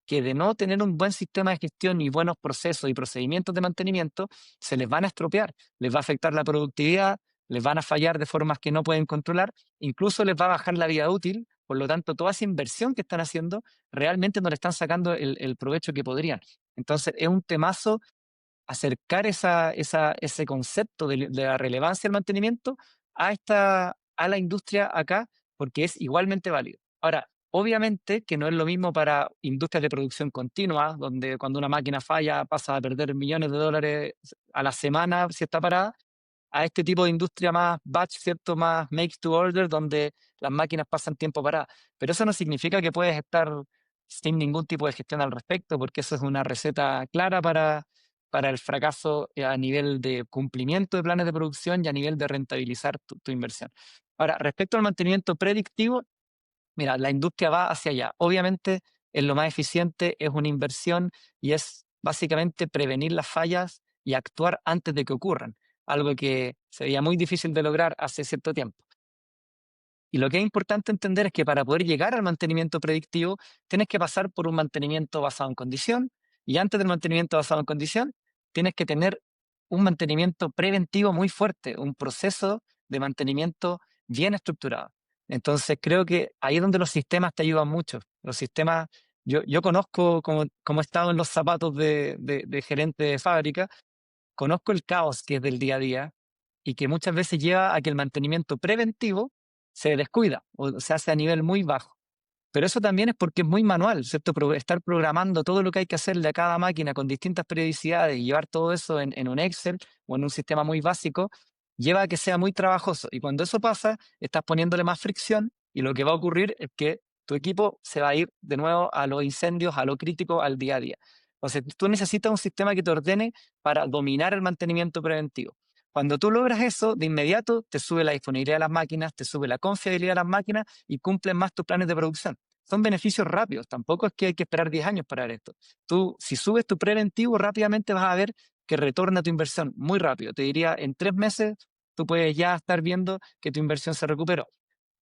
que de no tener un buen sistema de gestión y buenos procesos y procedimientos de mantenimiento, se les van a estropear, les va a afectar la productividad, les van a fallar de formas que no pueden controlar, incluso les va a bajar la vida útil, por lo tanto, toda esa inversión que están haciendo realmente no le están sacando el provecho que podrían. Entonces, es un temazo acercar ese concepto de la relevancia del mantenimiento a la industria acá, porque es igualmente válido. Ahora, Obviamente que no es lo mismo para industrias de producción continua, donde cuando una máquina falla pasa a perder millones de dólares a la semana si está parada, a este tipo de industria más batch, ¿cierto? Más make to order, donde las máquinas pasan tiempo paradas. Pero eso no significa que puedes estar sin ningún tipo de gestión al respecto, porque eso es una receta clara para el fracaso a nivel de cumplimiento de planes de producción y a nivel de rentabilizar tu inversión. Ahora, respecto al mantenimiento predictivo, mira, la industria va hacia allá. Obviamente, es lo más eficiente, es una inversión y es básicamente prevenir las fallas y actuar antes de que ocurran, algo que sería muy difícil de lograr hace cierto tiempo. Y lo que es importante entender es que para poder llegar al mantenimiento predictivo, tienes que pasar por un mantenimiento basado en condición, y antes del mantenimiento basado en condición, tienes que tener un mantenimiento preventivo muy fuerte, un proceso de mantenimiento bien estructurado. Entonces, creo que ahí es donde los sistemas te ayudan mucho. Los sistemas, yo conozco, como he estado en los zapatos de gerente de fábrica, conozco el caos que es del día a día y que muchas veces lleva a que el mantenimiento preventivo se descuida o se hace a nivel muy bajo. Pero eso también es porque es muy manual, ¿cierto? Estar programando todo lo que hay que hacerle a cada máquina con distintas periodicidades y llevar todo eso en un Excel o en un sistema muy básico, lleva a que sea muy trabajoso. Y cuando eso pasa, estás poniéndole más fricción y lo que va a ocurrir es que tu equipo se va a ir de nuevo a los incendios, a lo crítico, al día a día. Entonces, tú necesitas un sistema que te ordene para dominar el mantenimiento preventivo. Cuando tú logras eso, de inmediato te sube la disponibilidad de las máquinas, te sube la confiabilidad de las máquinas y cumplen más tus planes de producción. Son beneficios rápidos, tampoco es que hay que esperar 10 años para ver esto. Tú, si subes tu preventivo, rápidamente vas a ver que retorna tu inversión muy rápido. Te diría, en 3 meses tú puedes ya estar viendo que tu inversión se recuperó.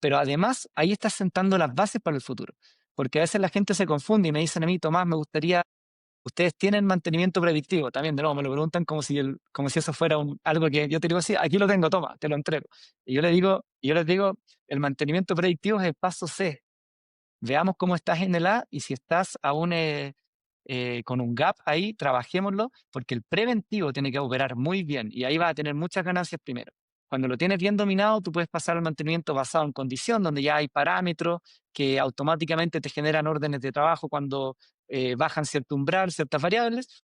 Pero además, ahí estás sentando las bases para el futuro. Porque a veces la gente se confunde y me dicen a mí, Tomás, me gustaría, ustedes tienen mantenimiento predictivo. También, de nuevo, me lo preguntan como si eso fuera algo que yo te digo, sí, aquí lo tengo, toma, te lo entrego. Y yo les digo, el mantenimiento predictivo es el paso C. Veamos cómo estás en el A y si estás aún con un gap ahí, trabajémoslo, porque el preventivo tiene que operar muy bien y ahí vas a tener muchas ganancias primero. Cuando lo tienes bien dominado, tú puedes pasar al mantenimiento basado en condición, donde ya hay parámetros que automáticamente te generan órdenes de trabajo cuando bajan cierto umbral, ciertas variables,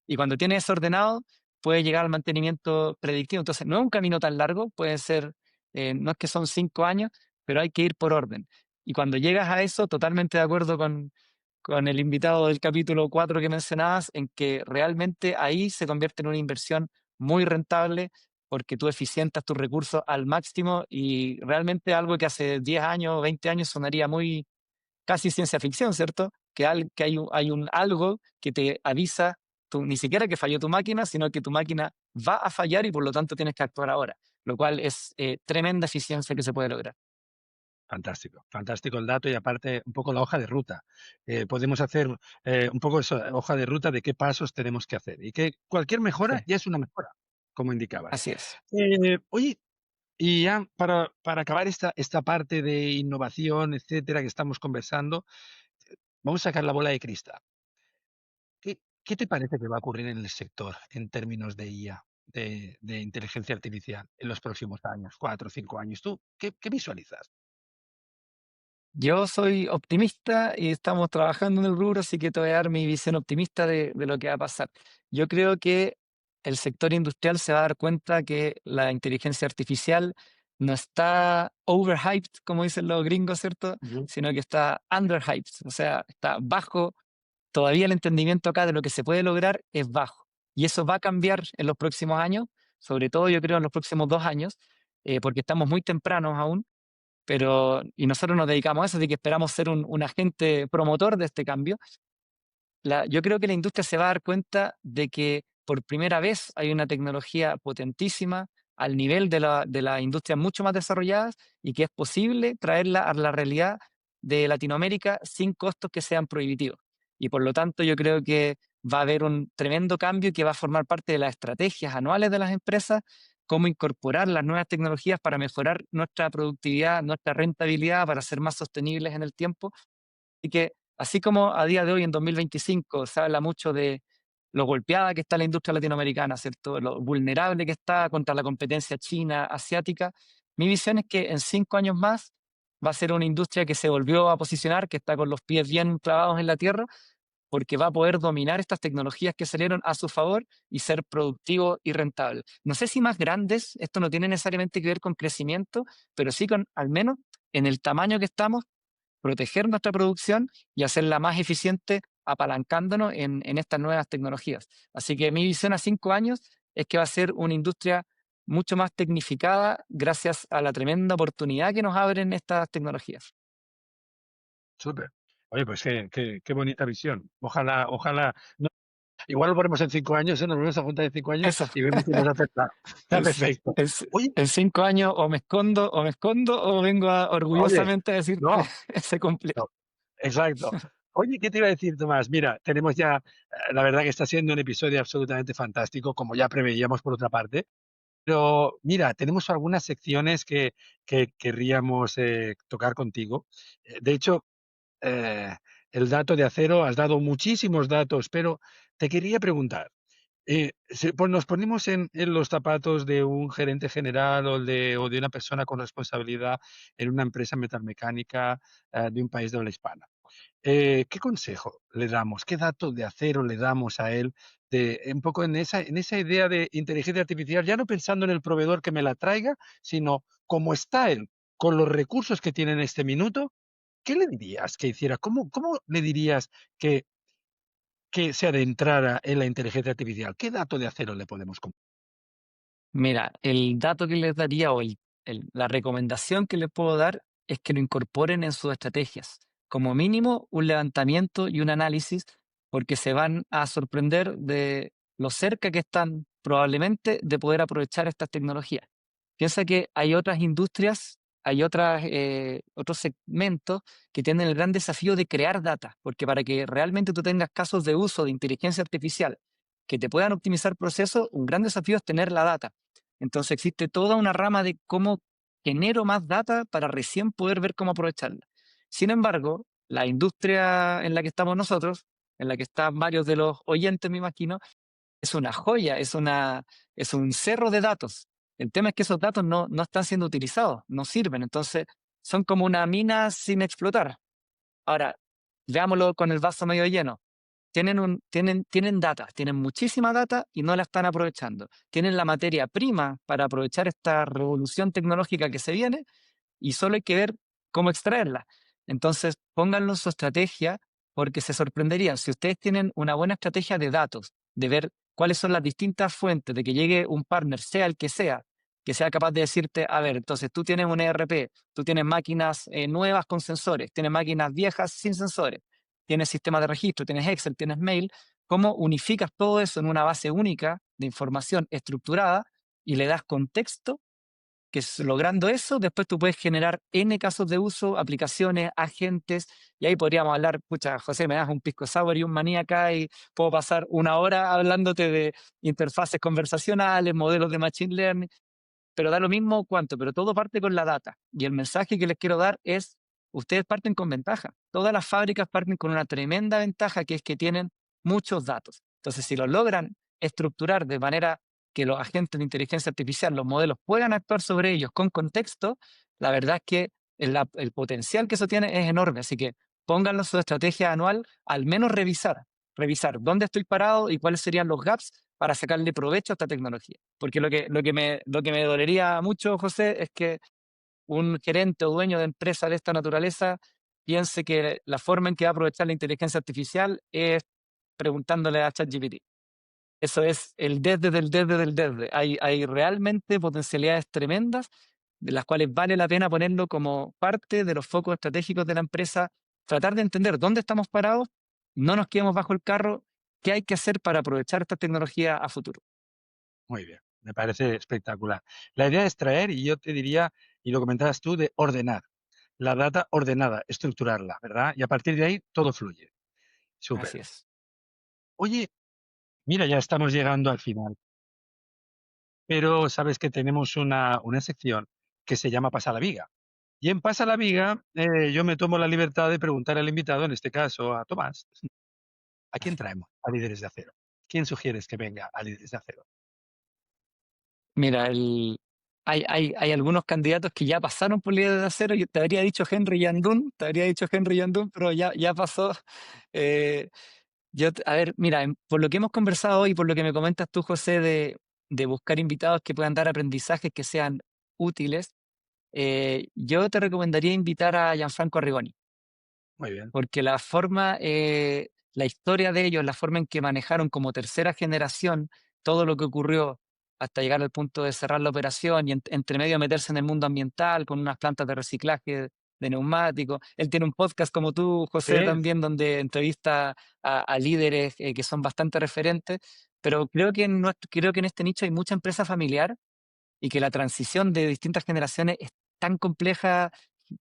y cuando tienes eso ordenado, puedes llegar al mantenimiento predictivo. Entonces, no es un camino tan largo, puede ser, no es que son 5 años, pero hay que ir por orden. Y cuando llegas a eso, totalmente de acuerdo con el invitado del capítulo 4 que mencionabas, en que realmente ahí se convierte en una inversión muy rentable porque tú eficientas tus recursos al máximo y realmente algo que hace 10 años, 20 años sonaría muy casi ciencia ficción, ¿cierto? Que hay un algo que te avisa, ni siquiera que falló tu máquina, sino que tu máquina va a fallar y por lo tanto tienes que actuar ahora, lo cual es tremenda eficiencia que se puede lograr. Fantástico, fantástico el dato y aparte un poco la hoja de ruta. Podemos hacer un poco eso, hoja de ruta de qué pasos tenemos que hacer y que cualquier mejora Sí, ya es una mejora, como indicabas. así es. Oye, y ya para acabar esta parte de innovación, etcétera, que estamos conversando, vamos a sacar la bola de cristal. ¿Qué te parece que va a ocurrir en el sector en términos de IA, de inteligencia artificial, en los próximos años, 4 o 5 años? ¿Tú qué visualizas? Yo soy optimista y estamos trabajando en el rubro, así que te voy a dar mi visión optimista de lo que va a pasar. Yo creo que el sector industrial se va a dar cuenta que la inteligencia artificial no está overhyped, como dicen los gringos, ¿cierto? Ujú. Sino que está underhyped, o sea, está bajo. Todavía el entendimiento acá de lo que se puede lograr es bajo. Y eso va a cambiar en los próximos años, sobre todo yo creo en los próximos 2 años, porque estamos muy tempranos aún y nosotros nos dedicamos a eso, así que esperamos ser un agente promotor de este cambio. Yo creo que la industria se va a dar cuenta de que por primera vez hay una tecnología potentísima al nivel de la industria mucho más desarrolladas y que es posible traerla a la realidad de Latinoamérica sin costos que sean prohibitivos. Y por lo tanto yo creo que va a haber un tremendo cambio que va a formar parte de las estrategias anuales de las empresas, cómo incorporar las nuevas tecnologías para mejorar nuestra productividad, nuestra rentabilidad, para ser más sostenibles en el tiempo. Y que así como a día de hoy, en 2025, se habla mucho de lo golpeada que está la industria latinoamericana, ¿cierto? Lo vulnerable que está contra la competencia china, asiática, mi visión es que en 5 años más va a ser una industria que se volvió a posicionar, que está con los pies bien clavados en la tierra, porque va a poder dominar estas tecnologías que salieron a su favor y ser productivo y rentable. No sé si más grandes, esto no tiene necesariamente que ver con crecimiento, pero sí con, al menos, en el tamaño que estamos, proteger nuestra producción y hacerla más eficiente apalancándonos en estas nuevas tecnologías. Así que mi visión a 5 años es que va a ser una industria mucho más tecnificada gracias a la tremenda oportunidad que nos abren estas tecnologías. Súper. Oye, pues qué bonita visión. Ojalá. Igual volvemos en 5 años, nos volvemos a juntar en 5 años Eso. y vemos si hemos acertado. Está En, perfecto. en, Oye, en 5 años o me escondo o vengo oye, orgullosamente a decirte, no, se cumplió. no, exacto. Oye, ¿qué te iba a decir, Tomás? Mira, tenemos ya, la verdad que está siendo un episodio absolutamente fantástico, como ya preveíamos por otra parte. Pero mira, tenemos algunas secciones que querríamos tocar contigo. De hecho, eh, el dato de acero, has dado muchísimos datos, pero te quería preguntar, pues nos ponemos en los zapatos de un gerente general o de una persona con responsabilidad en una empresa metalmecánica de un país de habla hispana. ¿Qué consejo le damos? ¿Qué dato de acero le damos a él de un poco en esa idea de inteligencia artificial, ya no pensando en el proveedor que me la traiga, sino cómo está él, con los recursos que tiene en este minuto? ¿Qué le dirías que hiciera? ¿Cómo le dirías que se adentrara en la inteligencia artificial? ¿Qué dato de acero le podemos compartir? Mira, el dato que les daría o la recomendación que les puedo dar es que lo incorporen en sus estrategias. Como mínimo, un levantamiento y un análisis, porque se van a sorprender de lo cerca que están probablemente de poder aprovechar estas tecnologías. Piensa que hay otras industrias, hay otros segmentos que tienen el gran desafío de crear data, porque para que realmente tú tengas casos de uso de inteligencia artificial que te puedan optimizar procesos, un gran desafío es tener la data. Entonces existe toda una rama de cómo genero más data para recién poder ver cómo aprovecharla. Sin embargo, la industria en la que estamos nosotros, en la que están varios de los oyentes, me imagino, es una joya, es un cerro de datos. El tema es que esos datos no están siendo utilizados, no sirven, entonces son como una mina sin explotar. Ahora, veámoslo con el vaso medio lleno. Tienen data, tienen muchísima data y no la están aprovechando. Tienen la materia prima para aprovechar esta revolución tecnológica que se viene y solo hay que ver cómo extraerla. Entonces, pónganlo en su estrategia porque se sorprenderían. Si ustedes tienen una buena estrategia de datos, de ver cuáles son las distintas fuentes, de que llegue un partner, sea el que sea capaz de decirte, a ver, entonces tú tienes un ERP, tú tienes máquinas nuevas con sensores, tienes máquinas viejas sin sensores, tienes sistemas de registro, tienes Excel, tienes mail, ¿cómo unificas todo eso en una base única de información estructurada y le das contexto? Logrando eso, después tú puedes generar N casos de uso, aplicaciones, agentes, y ahí podríamos hablar, pucha, José, me das un pisco sour y un maní acá y puedo pasar una hora hablándote de interfaces conversacionales, modelos de machine learning, pero da lo mismo cuánto, pero todo parte con la data. Y el mensaje que les quiero dar es, ustedes parten con ventaja. Todas las fábricas parten con una tremenda ventaja, que es que tienen muchos datos. Entonces, si lo logran estructurar de manera que los agentes de inteligencia artificial, los modelos, puedan actuar sobre ellos con contexto, la verdad es que el potencial que eso tiene es enorme. Así que pónganlo en su estrategia anual, al menos revisar dónde estoy parado y cuáles serían los gaps para sacarle provecho a esta tecnología. Porque lo que me dolería mucho, José, es que un gerente o dueño de empresa de esta naturaleza piense que la forma en que va a aprovechar la inteligencia artificial es preguntándole a ChatGPT. Eso es el desde del desde del desde. Hay realmente potencialidades tremendas de las cuales vale la pena ponerlo como parte de los focos estratégicos de la empresa, tratar de entender dónde estamos parados, no nos quedemos bajo el carro, qué hay que hacer para aprovechar esta tecnología a futuro. Muy bien, me parece espectacular. La idea es traer, y yo te diría, y lo comentabas tú, de ordenar. La data ordenada, estructurarla, ¿verdad? Y a partir de ahí todo fluye. Súper. Así es. Oye, mira, ya estamos llegando al final, pero sabes que tenemos una sección que se llama Pasa la Viga. Y en Pasa la Viga, yo me tomo la libertad de preguntar al invitado, en este caso a Tomás, ¿a quién traemos? A Líderes de Acero. ¿Quién sugieres que venga a Líderes de Acero? Mira, hay algunos candidatos que ya pasaron por Líderes de Acero. Yo te habría dicho Henry Yandún, pero ya pasó. Eh, a ver, mira, por lo que hemos conversado hoy, por lo que me comentas tú, José, de buscar invitados que puedan dar aprendizajes que sean útiles, yo te recomendaría invitar a Gianfranco Arrigoni, Muy bien. porque la historia de ellos, la forma en que manejaron como tercera generación todo lo que ocurrió hasta llegar al punto de cerrar la operación y entre medio meterse en el mundo ambiental con unas plantas de reciclaje de neumáticos. Él tiene un podcast como tú, José, Sí, también, donde entrevista a líderes que son bastante referentes, pero creo que en este nicho hay mucha empresa familiar y que la transición de distintas generaciones es tan compleja,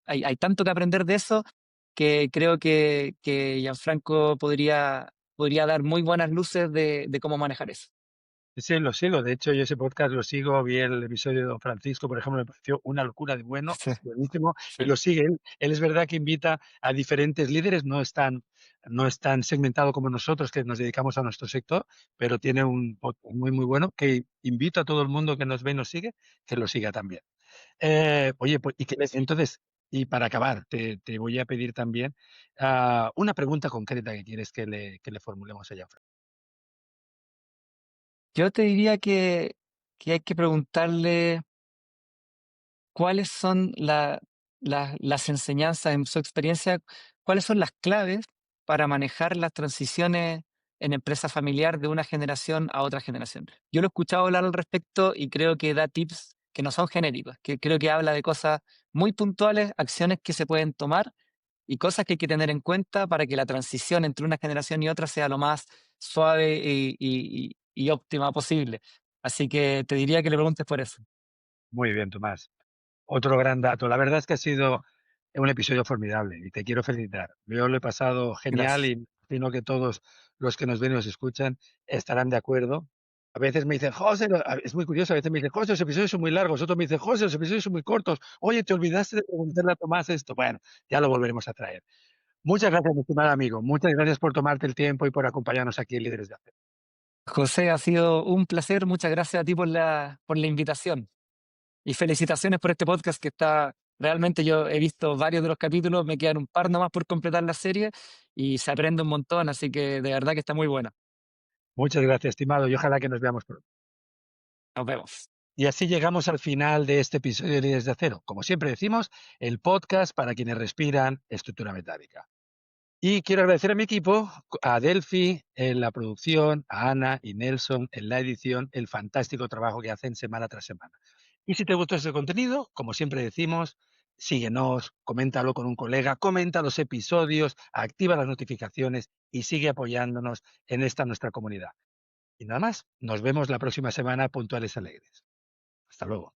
hay tanto que aprender de eso, que creo que Gianfranco podría dar muy buenas luces de cómo manejar eso. sí, lo sigo. De hecho, yo ese podcast lo sigo. Vi el episodio de Don Francisco, por ejemplo, me pareció una locura de bueno, Sí, buenísimo, y sí. lo sigue él. Él es verdad que invita a diferentes líderes, no es tan segmentado como nosotros que nos dedicamos a nuestro sector, pero tiene un podcast muy, muy bueno que invito a todo el mundo que nos ve y nos sigue, que lo siga también. Oye, pues, entonces, y para acabar, te voy a pedir también una pregunta concreta que quieres que le formulemos a Gianfranco. Yo te diría que hay que preguntarle cuáles son las enseñanzas en su experiencia, cuáles son las claves para manejar las transiciones en empresa familiar de una generación a otra generación. Yo lo he escuchado hablar al respecto y creo que da tips que no son genéricos, que creo que habla de cosas muy puntuales, acciones que se pueden tomar y cosas que hay que tener en cuenta para que la transición entre una generación y otra sea lo más suave y óptima posible. Así que te diría que le preguntes por eso. Muy bien, Tomás. Otro gran dato. La verdad es que ha sido un episodio formidable y te quiero felicitar. Yo lo he pasado genial Gracias. y imagino que todos los que nos ven y nos escuchan estarán de acuerdo. A veces me dicen, José, es muy curioso, a veces me dicen, José, los episodios son muy largos. Otros me dicen, José, los episodios son muy cortos. Oye, te olvidaste de preguntarle a Tomás esto. Bueno, ya lo volveremos a traer. Muchas gracias, mi estimado amigo. Muchas gracias por tomarte el tiempo y por acompañarnos aquí en Líderes de Acero. José, ha sido un placer. Muchas gracias a ti por la invitación. Y felicitaciones por este podcast que está, realmente yo he visto varios de los capítulos, me quedan un par nomás por completar la serie y se aprende un montón, así que de verdad que está muy buena. Muchas gracias, estimado, y ojalá que nos veamos pronto. Nos vemos. Y así llegamos al final de este episodio de Líderes de Acero. Como siempre decimos, el podcast para quienes respiran estructura metálica. Y quiero agradecer a mi equipo, a Delphi en la producción, a Ana y Nelson en la edición, el fantástico trabajo que hacen semana tras semana. Y si te gustó este contenido, como siempre decimos, síguenos, coméntalo con un colega, comenta los episodios, activa las notificaciones y sigue apoyándonos en esta nuestra comunidad. Y nada más, nos vemos la próxima semana puntuales alegres. Hasta luego.